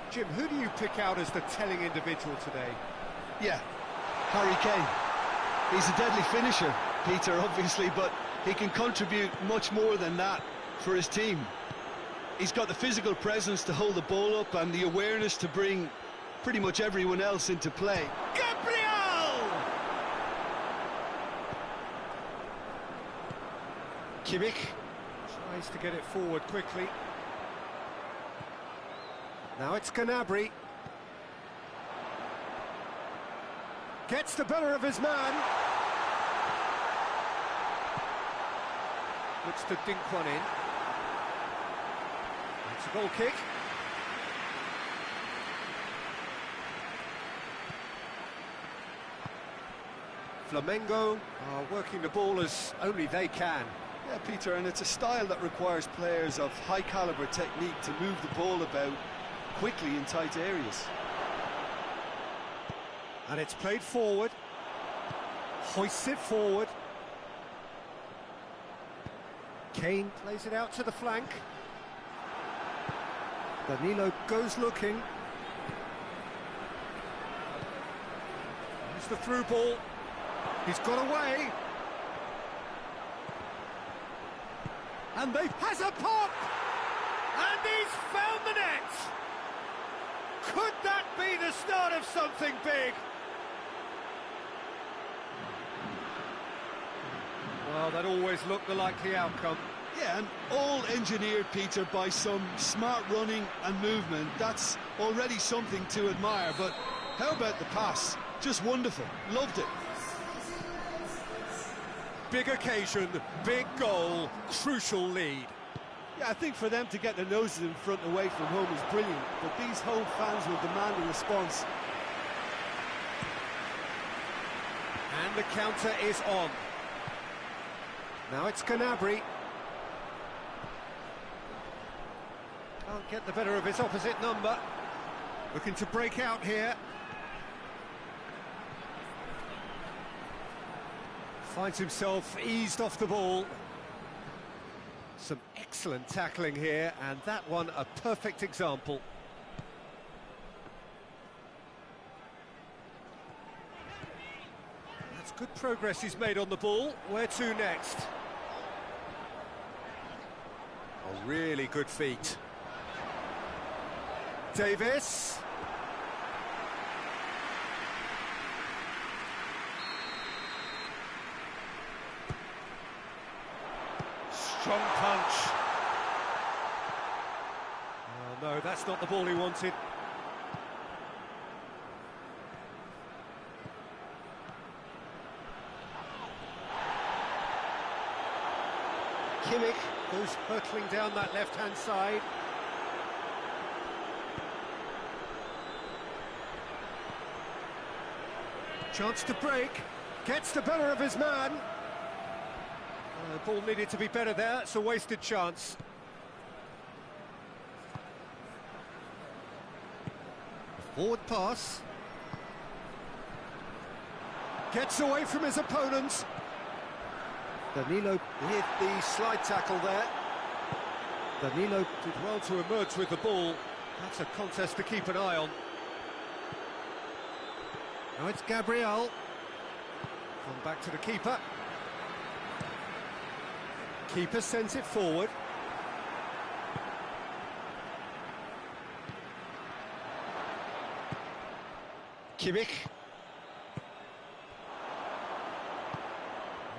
S1: Jim, who do you pick out as the telling individual today?
S2: Yeah, Harry Kane. He's a deadly finisher, Peter, obviously, but he can contribute much more than that for his team. He's got the physical presence to hold the ball up and the awareness to bring pretty much everyone else into play.
S1: Gabriel! Kimmich tries to get it forward quickly. Now it's Gnabry. Gets the better of his man. Looks to dink one in. It's a goal kick. Flamengo are working the ball as only they can.
S3: Yeah, Peter, and it's a style that requires players of high caliber technique to move the ball about quickly in tight areas.
S1: And it's played forward. Hoists it forward. Kane plays it out to the flank. Danilo goes looking. Here's the through ball. He's got away. And they has a pop! And he's found the net! Could that be the start of something big? Well, that always looked the likely outcome.
S2: Yeah, and all engineered, Peter, by some smart running and movement. That's already something to admire, but how about the pass? Just wonderful. Loved it.
S1: Big occasion, big goal, crucial lead.
S3: Yeah, I think for them to get their noses in front away from home is brilliant, but these home fans will demand a response.
S1: And the counter is on. Now it's Gnabry. Can't get the better of his opposite number. Looking to break out here. Finds himself eased off the ball. Some excellent tackling here, and that one a perfect example. That's good progress he's made on the ball. Where to next? Oh, really good feet. Davis. Strong punch. Oh, no, that's not the ball he wanted. Kimmich goes hurtling down that left-hand side. Chance to break. Gets the better of his man. The ball needed to be better there. It's a wasted chance. Forward pass. Gets away from his opponent. Danilo hit the slide tackle there. Danilo did well to emerge with the ball. That's a contest to keep an eye on. Now it's Gabriel. Come back to the keeper. Keeper sends it forward. Kimmich.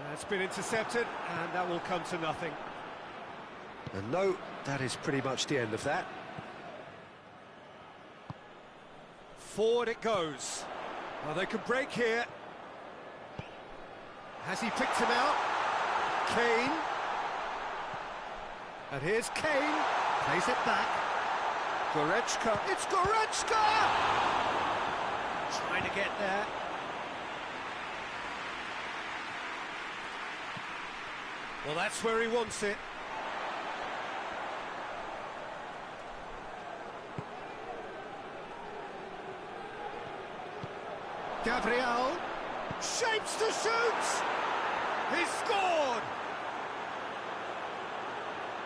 S1: That's been intercepted, and that will come to nothing. And no, that is pretty much the end of that. Forward it goes. Well, they can break here. Has he picked him out? Kane. And here's Kane. Plays it back. Goretzka. It's Goretzka! Trying to get there. Well, that's where he wants it. Gabriel shapes to shoot. He's scored.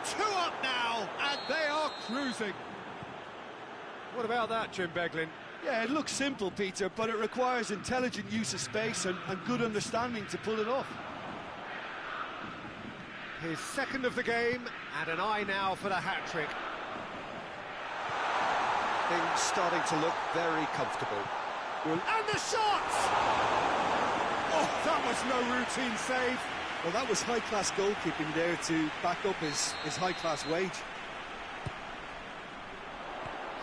S1: 2 up now, and they are cruising. What about that, Jim Beglin?
S3: Yeah, it looks simple, Peter, but it requires intelligent use of space and good understanding to pull it off.
S1: His second of the game, and an eye now for the hat-trick. Things starting to look very comfortable. And the shot! Oh, that was no routine save.
S3: Well, that was high-class goalkeeping there to back up his high-class wage.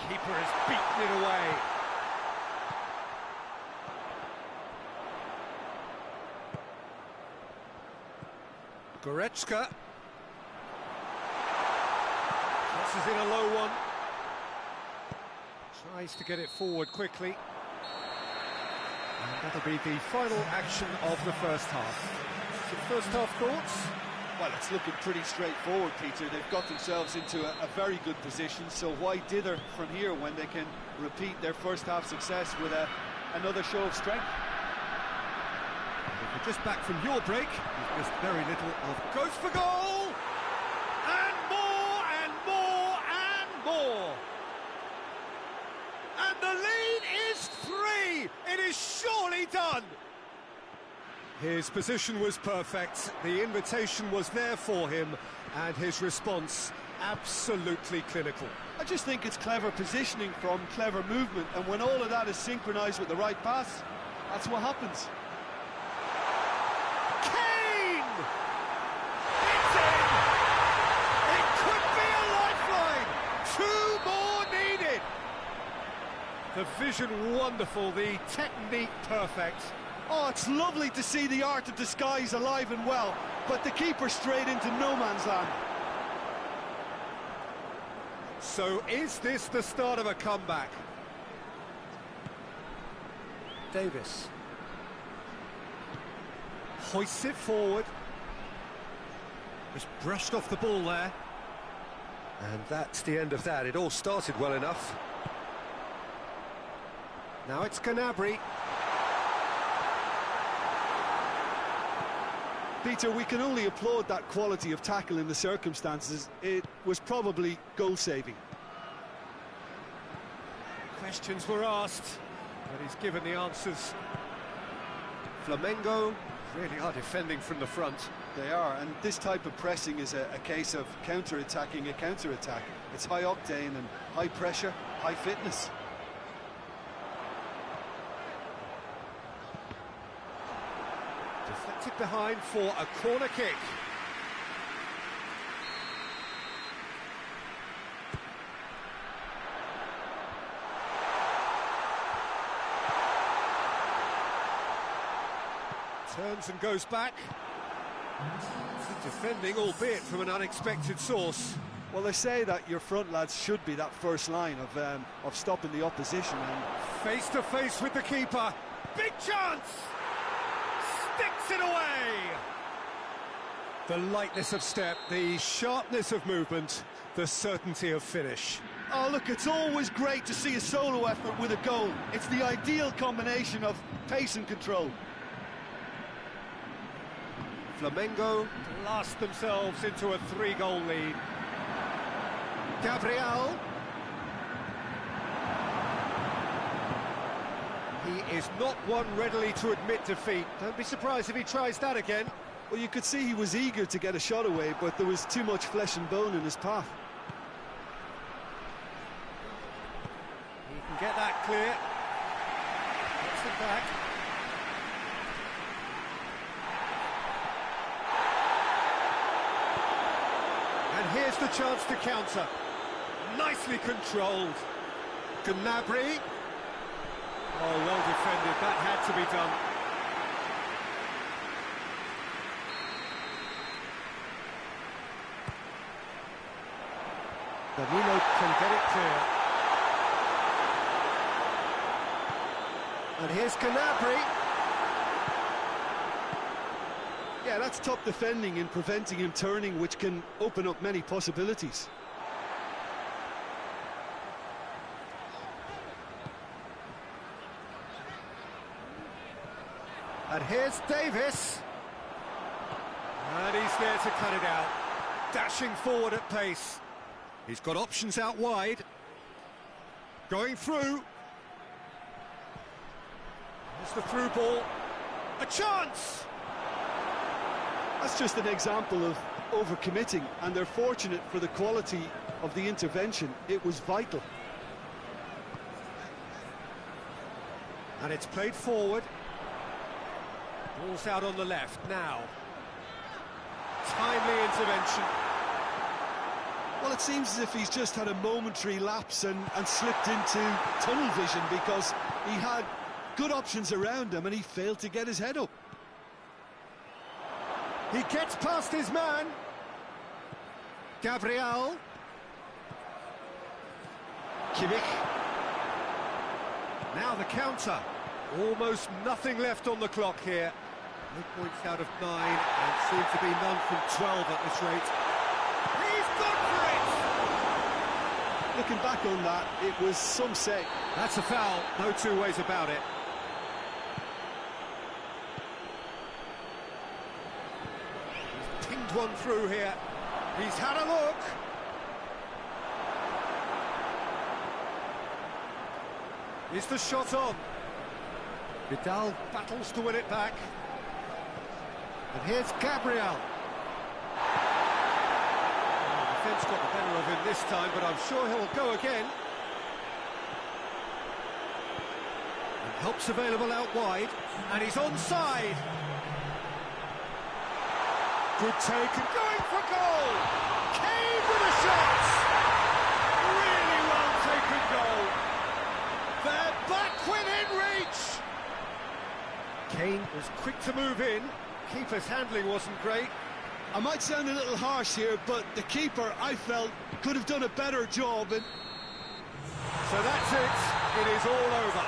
S1: Keeper has beaten it away. Goretzka. Crosses in a low one. Tries to get it forward quickly. And that'll be the final action of the first half. So first half thoughts?
S3: Well, it's looking pretty straightforward, Peter. They've got themselves into a very good position, so why dither from here when they can repeat their first half success with another show of strength?
S1: If you're just back from your break, you've missed very little of goes for goal! And more, and more, and more! And the lead is 3! It is surely done! His position was perfect, the invitation was there for him, and his response absolutely clinical.
S3: I just think it's clever positioning from clever movement, and when all of that is synchronised with the right pass, that's what happens.
S1: Kane! It's in! It could be a lifeline! 2 more needed! The vision wonderful, the technique perfect.
S3: Oh, it's lovely to see the art of disguise alive and well, but the keeper straight into no man's land.
S1: So is this the start of a comeback? Davis. Hoists it forward. Just brushed off the ball there. And that's the end of that. It all started well enough. Now it's Gnabry.
S3: Peter, we can only applaud that quality of tackle in the circumstances. It was probably goal-saving.
S1: Questions were asked, but he's given the answers. Flamengo really are defending from the front.
S3: They are, and this type of pressing is a case of counter-attacking a counter-attack. It's high octane and high pressure, high fitness.
S1: Deflected behind for a corner kick. Turns and goes back. Defending, albeit from an unexpected source.
S3: Well, they say that your front lads should be that first line of stopping the opposition. And
S1: face to face with the keeper. Big chance! Sticks it away! The lightness of step, the sharpness of movement, the certainty of finish.
S3: Oh, look, it's always great to see a solo effort with a goal. It's the ideal combination of pace and control.
S1: Flamengo blast themselves into a 3-goal lead. Gabriel. He is not one readily to admit defeat. Don't be surprised if he tries that again.
S3: Well, you could see he was eager to get a shot away, but there was too much flesh and bone in his path.
S1: He can get that clear. Gets it back. And here's the chance to counter. Nicely controlled. Gnabry. Oh, well defended. That had to be done. Danilo can get it clear. And here's Gnabry.
S3: Yeah, that's top defending in preventing him turning, which can open up many possibilities.
S1: And here's Davis. And he's there to cut it out. Dashing forward at pace. He's got options out wide. Going through. There's the through ball. A chance!
S3: That's just an example of overcommitting, and they're fortunate for the quality of the intervention. It was vital.
S1: And it's played forward. Ball's out on the left now. Timely intervention.
S2: Well, it seems as if he's just had a momentary lapse and slipped into tunnel vision, because he had good options around him and he failed to get his head up.
S1: He gets past his man. Gabriel. Kimmich. Now the counter. Almost nothing left on the clock here. 8 points out of 9, and soon to be none from 12 at this rate. He's gone for it!
S3: Looking back on that, it was some say.
S1: That's a foul, no two ways about it. He's pinged one through here. He's had a look. Is the shot on? Vidal battles to win it back. And here's Gabriel. Oh, the defence got the better of him this time, but I'm sure he'll go again. And help's available out wide, and he's onside. Good take and going for goal. Kane with a shot. Really well taken goal. They're back within reach. Kane was quick to move in. Keeper's handling wasn't great.
S2: I might sound a little harsh here, but the keeper, I felt, could have done a better job.
S1: So that's it. It is all over.